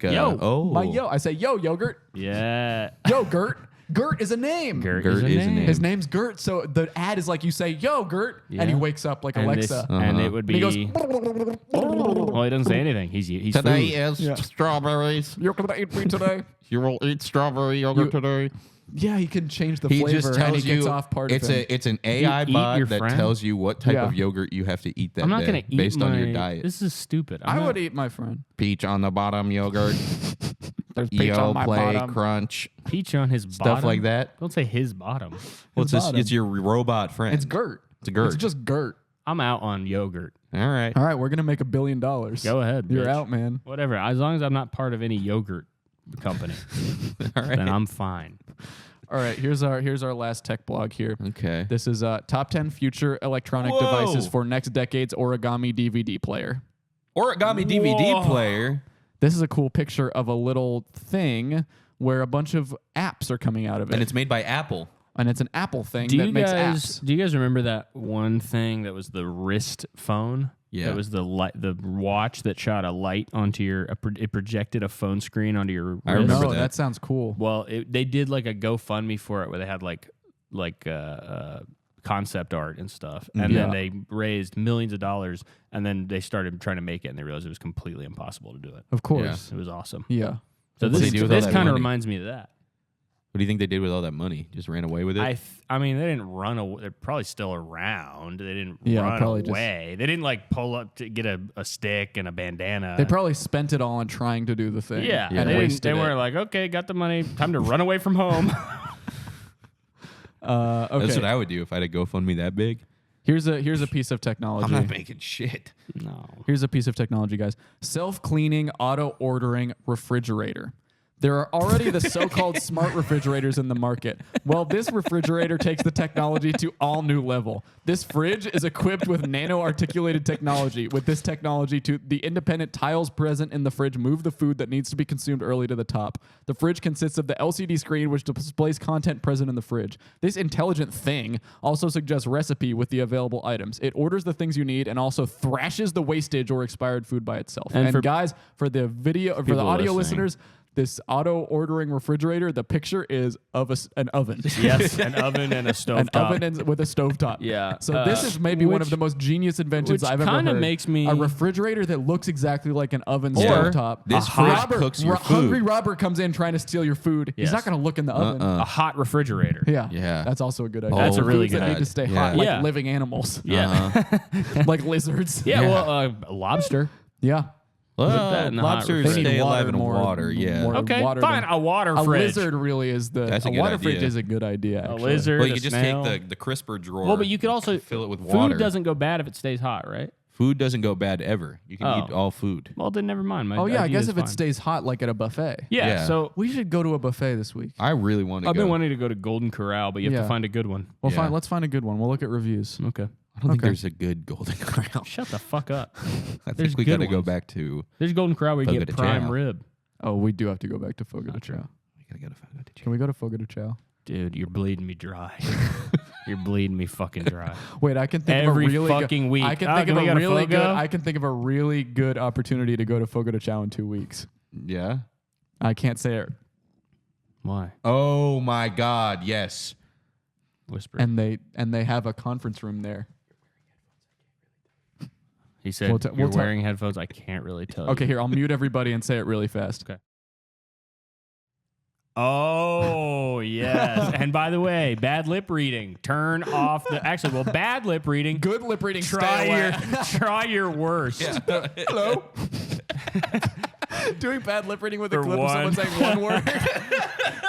Yo. oh My yo. I say yo yogurt. Yeah. Yo Gert. Gert is a name. Gert is a name. His name's Gert. So the ad is like you say yo Gert, and he Yeah. wakes up like And Alexa. and it would And he be. goes. Well, he doesn't say anything. He's Today food. is strawberries. You're gonna eat me today. You will eat strawberry yogurt today. Yeah, he can change the He flavor, just and tells he gets you off part it's of him. it's an AI eat bot your that friend? tells you what type Yeah. of yogurt you have to eat that I'm not day gonna eat based on your my- diet. This is stupid. I would eat my friend. Peach on the bottom yogurt. There's peach Yo on my play bottom. crunch peach on his bottom. stuff like that. Don't say his bottom. Well, it's, bottom. it's your robot friend. It's Gert. It's a Gert. It's just Gert. I'm out on yogurt. All right. All right, we're gonna make $1 billion. Go ahead. You're bitch. out, man. Whatever. As long as I'm not part of any yogurt company, All right. then I'm fine. All right, here's our last tech blog here. Okay. This is top 10 future electronic Whoa. devices for next decade's origami DVD player. Origami DVD Whoa. player. This is a cool picture of a little thing where a bunch of apps are coming out of it. And it's made by Apple. And it's an Apple thing Do that you makes guys apps. do you guys remember that one thing that was the wrist phone? Yeah. That was the watch that shot a light onto it projected a phone screen onto your wrist. I remember No, that. that sounds cool. Well, they did like a GoFundMe for it where they had like concept art and stuff, and Yeah. then they raised millions of dollars, and then they started trying to make it, and they realized it was completely impossible to do it. Of course. It was awesome. Yeah. So What do this they do with all that kind of money? reminds me of that. What do you think they did with all that money? Just ran away with it? I mean, they didn't run away. They're probably still around. They didn't Yeah, probably run just- away. They didn't like pull up to get a stick and a bandana. They probably spent it all on trying to do the thing. yeah, Yeah, and they they weren't like, okay, got the money, time to run away from home. Okay. That's what I would do if I had a GoFundMe that big. Here's a piece of technology. I'm not making shit. No. Here's a piece of technology, guys. Self-cleaning, auto-ordering refrigerator. There are already the so-called smart refrigerators in the market. Well, this refrigerator takes the technology to all new level. This fridge is equipped with nano-articulated technology. With this technology, the independent tiles present in the fridge move the food that needs to be consumed early to the top. The fridge consists of the LCD screen, which displays content present in the fridge. This intelligent thing also suggests recipe with the available items. It orders the things you need and also thrashes the wastage or expired food by itself. And And for guys, for the people audio listening. listeners, this auto-ordering refrigerator, the picture is of an oven. Yes, an oven and a stove An oven with a stovetop. Yeah. So this is maybe one of which- the most genius inventions which I've ever heard. kinda makes me- a refrigerator that looks exactly like an oven Or stovetop. this A fridge robber- cooks your Hungry food. robber comes in trying to steal your food. Yes. He's not going to look in the oven. a hot refrigerator. Yeah. Yeah. That's also a good idea. That's a For really foods that good need to idea. stay Yeah. hot, like Yeah. living animals, Yeah. like lizards. Yeah, Yeah. well, a lobster. Yeah. that Well, in the hot lobsters They need stay water alive in more- water. Yeah. more- Okay, water fine. than- A water A fridge. lizard really is the. That's a good water fridge idea. is a good idea. A Actually. lizard. Well, you a could just snail. take the crisper drawer. Well, but you could also fill it with water. Food doesn't go bad if it stays hot, right? Food doesn't go bad ever. You can Oh. eat all food. Well, then never mind. My Oh yeah, I idea guess is if it fine. stays hot like at a buffet. Yeah, Yeah. so We should go to a buffet this week. I really want to I've go. been wanting to go to Golden Corral, but you have Yeah. to find a good one. Well, Yeah. let's find a good one. We'll look at reviews. Okay. I don't think Okay. there's a good Golden Corral. Shut the fuck up. I There's think we good got to go ones. back to. There's Golden Corral where you Fogo get de prime Chao. rib. Oh, we do have to go back to Fogo de Chao. We gotta go to Fogo de Chao. Can we go to Fogo de Chao? Dude, you're bleeding me dry. You're bleeding me fucking dry. Wait, I can think Every of a really fucking good, week. I can Oh, think can of we a go to really good. Fogo? I can think of a really good opportunity to go to Fogo de Chao in 2 weeks. Yeah. I can't say it. Why? Oh my God! Yes. Whisper. And they have a conference room there. He said, We'll you're tell- wearing headphones. I can't really tell Okay, you. here I'll mute everybody and say it really fast. Okay. Oh, yes. And by the way, bad lip reading. Turn off the... Actually, well, bad lip reading. Good lip reading. Try your worst. Hello. Doing bad lip reading with a For clip of someone one. saying one word.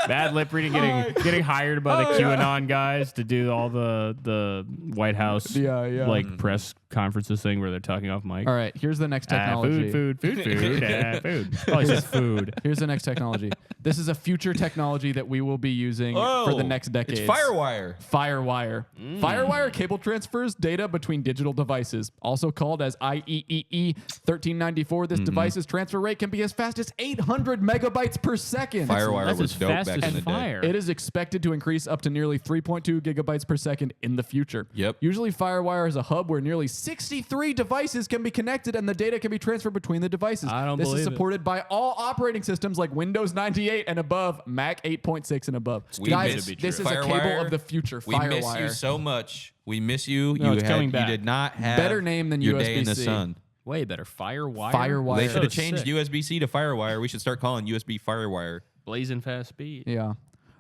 Bad lip reading, getting hired by the QAnon guys to do all the White House Yeah. like press conferences thing where they're talking off mic. All right, here's the next technology. Food. Food. Probably says food. Here's the next technology. This is a future technology that we will be using for the next decade. It's Firewire. Firewire. Firewire cable transfers data between digital devices, also called as IEEE 1394. This device's transfer rate can be as fast as 800 megabytes per second. Firewire That's was as dope fast back as in the fire. day. It is expected to increase up to nearly 3.2 gigabytes per second in the future. Yep. Usually, Firewire is a hub where nearly 63 devices can be connected and the data can be transferred between the devices. I don't this is believe it. supported by all operating systems like Windows 98 and above, Mac 8.6 and above. We Guys, miss it. this is a cable Firewire, of the future. We miss you Firewire. so much. We miss you. No, it's coming You back. did not have Better name than your day in the USB-C. sun. Way better. Firewire. Firewire. They should have So changed sick. USB-C to Firewire. We should start calling USB Firewire. Blazing fast speed. Yeah.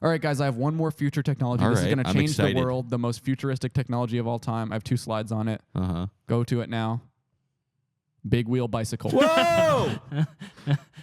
All right, guys, I have one more future technology. All This is right, going to I'm change excited. the world, the most futuristic technology of all time. I have 2 slides on it. Uh-huh. Go to it now. Big wheel bicycle. Whoa!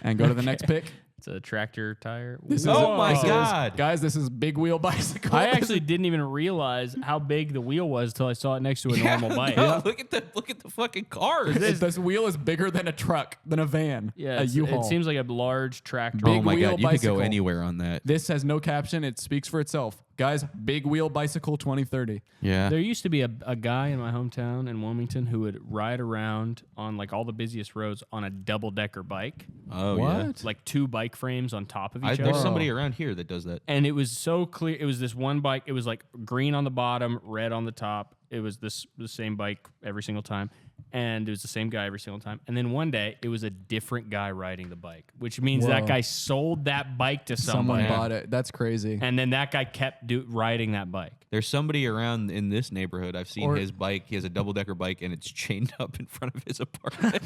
And go to the next pick. It's a tractor tire. This is Oh a- my this is- God. guys, this is big wheel bicycle. I actually didn't even realize how big the wheel was till I saw it next to a normal bike. No, look at the fucking cars. this wheel is bigger than a truck, than a van, Yeah, a it's- U-Haul. it seems like a large tractor. Oh Big my wheel God, you could go bicycle. anywhere on that. This has no caption. It speaks for itself. guys, big wheel bicycle 2030. Yeah. There used to be a guy in my hometown in Wilmington who would ride around on like all the busiest roads on a double-decker bike, Oh yeah. What? like 2 bike frames on top of each other. There's somebody around here that does that. And it was so clear. It was this one bike. It was like green on the bottom, red on the top. It was the same bike every single time. And it was the same guy every single time. And then one day, it was a different guy riding the bike, which means that Whoa. guy sold that bike to Someone somebody. bought it. That's crazy. And then that guy kept riding that bike. There's somebody around in this neighborhood. I've seen Or- his bike. He has a double-decker bike, and it's chained up in front of his apartment.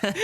And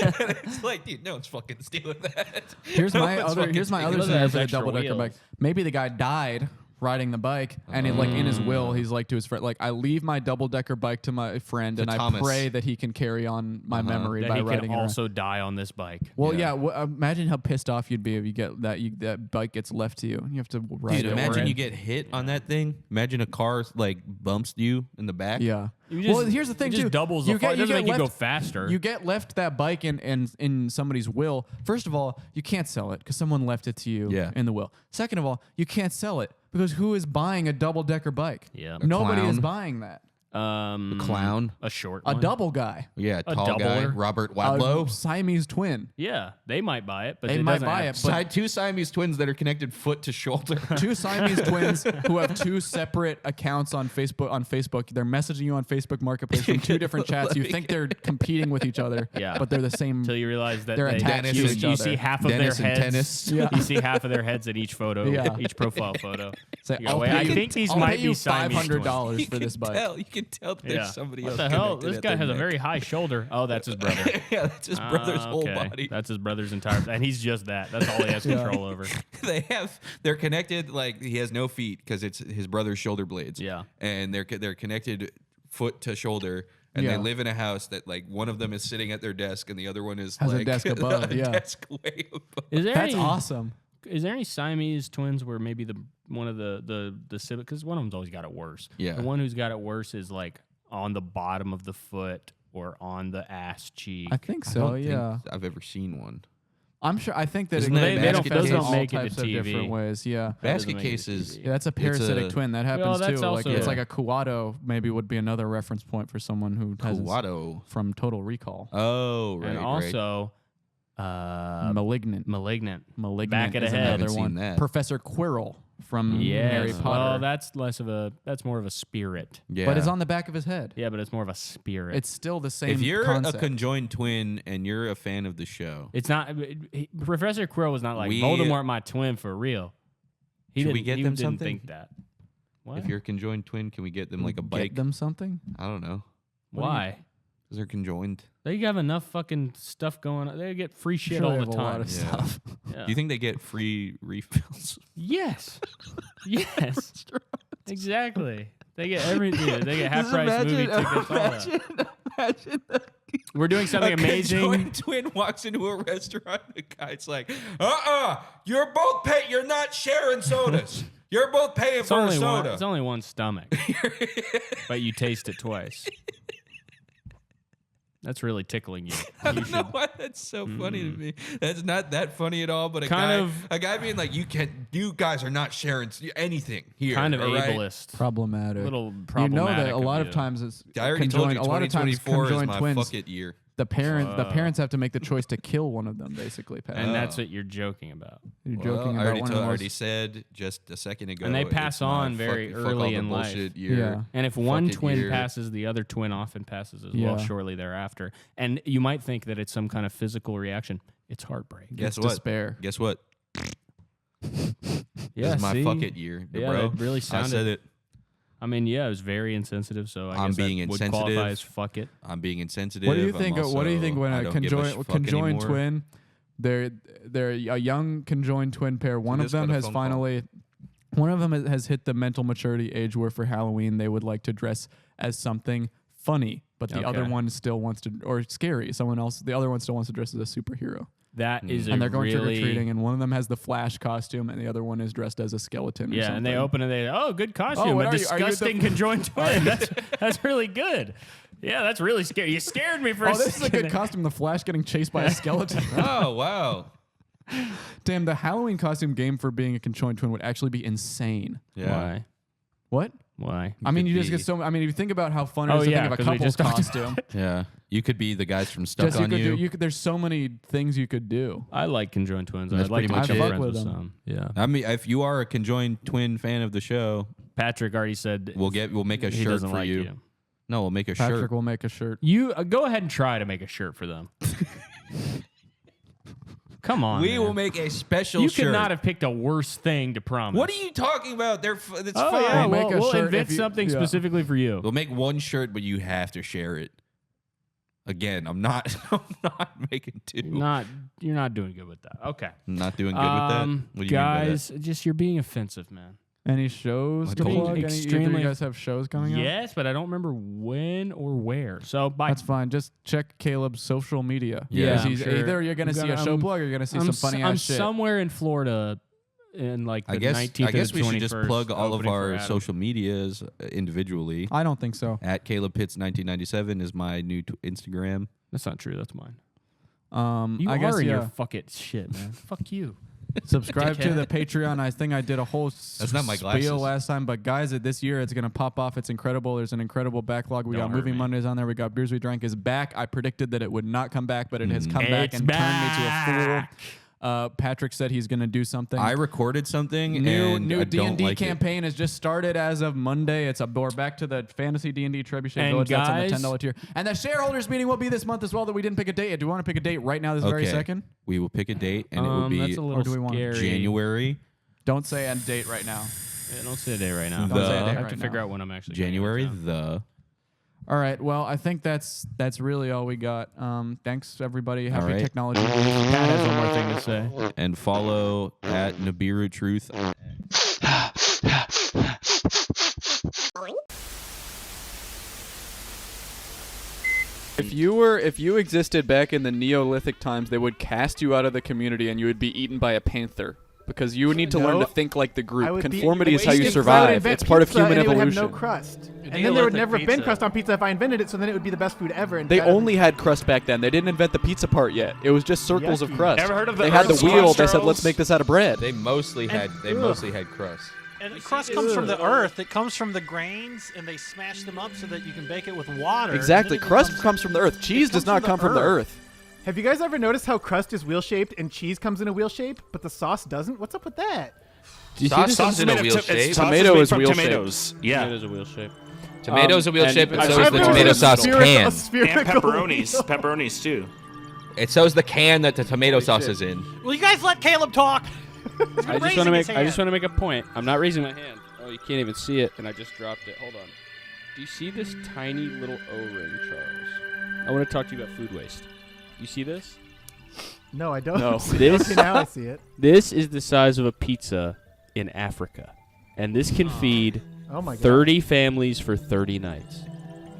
it's like, dude, no one's fucking stealing that. Here's No my one's other fucking scenario Those for has the extra double-decker wheels. bike. Maybe the guy died riding the bike, and he, like in his will, he's like to his friend, like, I leave my double-decker bike to my friend, and Thomas. I pray that he can carry on my memory That by he riding could it around. also die on this bike. Well, Yeah. yeah. Imagine how pissed off you'd be if you get that that bike gets left to you. You have to ride Dude, it. imagine Or- you get hit on that thing. Imagine a car like bumps you in the back. Yeah. You just- Well, here's the thing it just too. doubles the far- it doesn't make you go faster. You get left that bike in somebody's will. First of all, you can't sell it because someone left it to you Yeah. in the will. Second of all, you can't sell it because who is buying a double-decker bike? Yeah. Nobody is clown. buying that. Clown. A short A one. double guy. Yeah, A tall guy. doubler. Robert A Wadlow. Siamese twin. Yeah, they might buy it, but They it might doesn't buy have- it, but Two Siamese twins that are connected foot to shoulder. two Siamese twins who have 2 separate accounts on Facebook. They're messaging you on Facebook Marketplace from 2 different chats. You think they're competing with each other, Yeah. but they're the same. Until you realize that They're they, attached you, to each you other. see half of Dennis their and heads. tennis. Yeah. You see half of their heads in each photo, Yeah. each profile photo. Say, You go, "Wait, I think these I'll might pay you be Siamese twins." $500 You for this bike. You can tell that Yeah. there's somebody What else. the hell? connected This at guy their has a neck. very high shoulder. Oh, that's his brother. Yeah, that's his brother's whole Okay. body. That's his brother's entire, and he's just that. That's all he has control over. They're connected. Like he has no feet because it's his brother's shoulder blades. Yeah. and they're connected foot to shoulder. And Yeah. they live in a house that like one of them is sitting at their desk and the other one is Has a like desk above, a yeah. desk way above. Is there That's any, awesome. Is there any Siamese twins where maybe one of the sibling, because one of them's always got it worse. Yeah. The one who's got it worse is like on the bottom of the foot or on the ass cheek. I think I so. don't Yeah, think I've ever seen one. I'm sure. I think that Isn't it that can They don't- manifest those in don't all make it to types of TV. different ways. Yeah. Basket make it cases. TV. Yeah, that's a parasitic twin. That happens that's too. Like also- it's like yeah. a Kuato maybe would be another reference point for someone who has Kuato. from Total Recall. Oh, right. and right. also Malignant. Malignant. Malignant Back of the is head. another Haven't seen one. that. Professor Quirrell from Yes. Harry Potter. Well, that's more of a spirit. Yeah. But it's on the back of his head. Yeah, but it's more of a spirit. It's still the same if you're concept. a conjoined twin and you're a fan of the show, It's not. Professor Quirrell was not like Voldemort, my twin, for real. He Should didn't. we get he them didn't something? think that. What? if you're a conjoined twin, can we get them like a Get bike? them something? I don't know. Why? Because they're conjoined. They have enough fucking stuff going on. They get free shit Sure all they the have a time. lot of Yeah. stuff. Yeah. Do you think they get free refills? Yes. Yes. Exactly. They get everything. They get half price movie tickets. All that. We're doing something amazing. Conjoined twin walks into a restaurant. The guy's like, you're both paying. You're not sharing sodas. You're both paying It's for a only one. soda. It's only one stomach, but you taste it twice. That's really tickling you. I You don't know should- why that's so funny to me. That's not that funny at all. But Kind a guy being like, you guys are not sharing anything here. kind of all right? ableist. Problematic. Little You know problematic that a of lot you. of times it's I already told you, a lot of times 2024 is conjoined my twins. fuck it year. The parents have to make the choice to kill one of them, basically. Pat. And that's what you're joking about. You're Well, joking I about already, one told, of the already most. said just a second ago. And they pass it's my on very fuck early all the in life. bullshit year. Yeah. And if Fuck one it twin year. passes, the other twin often passes as Yeah. well shortly thereafter. And you might think that it's some kind of physical reaction. It's heartbreak. Guess It's what? despair. Guess what? Yeah, This is my see? fuck it year, Yeah, bro. that really I sounded- said it. I mean, yeah, it was very insensitive, so I'm guess that being would qualify insensitive. as fuck it. I'm being insensitive. What do you I'm think? What do you think when I a don't give conjoined fuck anymore. twin? They're a young conjoined twin pair. One of just got them a has phone call. finally. One of them has hit the mental maturity age where for Halloween they would like to dress as something funny, but the other Okay. one still wants to, or scary. The other one still wants to dress as a superhero. That is a And they're going trick or really treating, and one of them has the Flash costume, and the other one is dressed as a skeleton. Or yeah, something. and they open and they good costume, what a are you? Are you the- disgusting conjoined twin. That's really good. Yeah, that's really scary. You scared me for Oh, a this is a second. good costume. The Flash getting chased by a skeleton. Oh wow! Damn, the Halloween costume game for being a conjoined twin would actually be insane. Yeah. Why? What? Why? I mean, could you just be- get so. I mean, if you think about how fun it Oh, is to yeah, think of a 'cause we couple's just talked costume, Yeah. You could be the guys from Stuck just on You. there's so many things you could do. I like conjoined twins. That's I'd like pretty to much become it. friends Fuck with with 'em. some. Yeah. I mean, if you are a conjoined twin fan of the show, Patrick already said we'll make a he shirt doesn't for like you. No, we'll make a Patrick shirt. will make a shirt. You go ahead and try to make a shirt for them. Come on. We man. will make a special You shirt. could not have picked a worse thing to promise. What are you talking about? It's Oh fine. yeah, We'll make a we'll shirt invent if you- something yeah. specifically for you. We'll make one shirt, but you have to share it. Again, I'm not. I'm not making two. You're not doing good with that. Okay. I'm not doing good with that. What do you guys, just you're being offensive, man. Any shows I to told you. plug? Either Extremely- you guys have shows coming up? Yes, but I don't remember when or where. So bye. That's fine. Just check Caleb's social media. Yeah, Because I'm he's sure. either you're gonna I'm see gonna- a show blog or you're gonna see some funny I'm ass shit. somewhere in Florida in like the I guess. 19th I guess or we the should just 21st, plug all of opening for our Adam. social medias individually. I don't think so. At Caleb Pitts 1997 is my new Instagram. That's not true. That's mine. I You guess are in yeah. your fuck it shit, man. Fuck you. Subscribe to the Patreon. I think I did a whole That's not my glasses. spiel last time, but guys, this year it's gonna pop off. It's incredible. There's an incredible backlog. We Don't got hurt Movie me. Mondays on there. We got Beers We Drank is back. I predicted that it would not come back, but it has come back It's and turned me to a fool. back. Patrick said he's gonna do something. I recorded something New and new I D don't and D like it. campaign has just started as of Monday. We're back to the fantasy D&D Trebuchet And Village. That's on the guys- $10 tier. And the shareholders meeting will be this month as well. That we didn't pick a date yet. Do you want to pick a date right now? This very Okay. second. We will pick a date, and it will be That's a little do we want scary. January. Don't say a date right now. Yeah, don't say a day right now. Don't say a I date have right to figure now. out when I'm actually January going into town. the. All right. Well, I think that's really all we got. Thanks everybody. Happy right. technology. Pat has one more thing to say. And follow at Nibiru Truth. If you existed back in the Neolithic times, they would cast you out of the community and you would be eaten by a panther because you would need to learn No. to think like the I group. would be Conformity is how you wasting- I would survive. invent It's part of pizza human and it would evolution. have no crust. And then there would never have been crust on pizza if I invented it, so then it would be the best food ever. And They better. only had crust back then. They didn't invent the pizza part yet. It was just circles of Yucky. crust. Ever heard of the They had the Earth's wheel. They said, nostrils? "Let's make this out of bread." They mostly had crust. And the crust comes from the earth. It comes from the grains, and they smash them up so that you can bake it with water. Exactly. And then it Crust becomes- comes from the earth. Cheese it does comes not come from the earth. Have you guys ever noticed how crust is wheel shaped and cheese comes in a wheel shape, but the sauce doesn't? What's up with that? Do you see Sauce this? comes in a wheel shape. Tomato is wheel tomatoes. Yeah. Tomatoes a wheel shape. Tomatoes a wheel and shape, and I've so is heard the there's tomato a sauce can. And Spherical pepperonis. wheel. Pepperonis, too. And so is the can that the tomato sauce is in. Will you guys let Caleb talk? I just want to make a point. I'm not raising my hand. Oh, you can't even see it, and I just dropped it. Hold on. Do you see this tiny little O-ring, Charles? I want to talk to you about food waste. You see this? No, I don't. No. This- Okay, now I see it. This is the size of a pizza in Africa, and this can feed Oh my god. 30 families for 30 nights.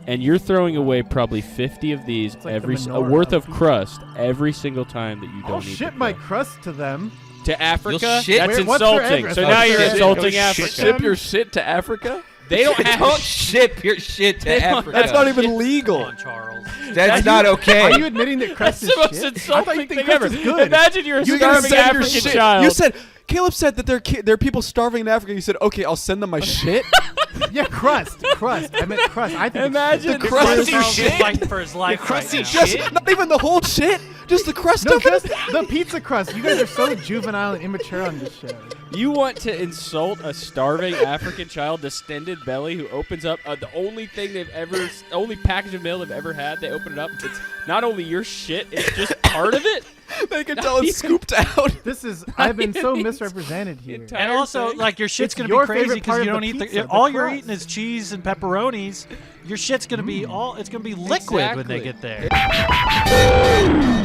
And you're throwing away probably 50 of these like the menorah worth of of crust every single time that you don't I'll need ship to my cook. crust to them. To Africa? shit- That's Wait, what's their insulting. address? So What's now their you're address? insulting Go Africa. Ship your shit to Africa? They don't have Don't ship your shit to Africa. That's not even legal. Come on, Charles. That's not okay. Are you admitting that crust That's is the most shit? I thought insulting you think thing crust ever. is good. Imagine you're a You gotta starving send your African shit. child. You said Caleb said that there are people starving in Africa. You said, "Okay, I'll send them my shit." Yeah, crust. I meant crust. I think Imagine it's the crust Crusty is shit. Fighting for his life crusty right now. Just not even the whole shit. Just the crust no, of it. just the pizza crust. You guys are so juvenile and immature on this show. You want to insult a starving African child, distended belly, who opens up the only package of mail they've ever had. They open it up. It's not only your shit; it's just part of it. They can tell it's scooped out. I've been so misrepresented here. And also, like, your shit's It's going your to be crazy favorite part because you of don't the eat pizza, the all you're crust. eating is cheese and pepperonis. Your shit's going to be it's going to be liquid when they Exactly. get there.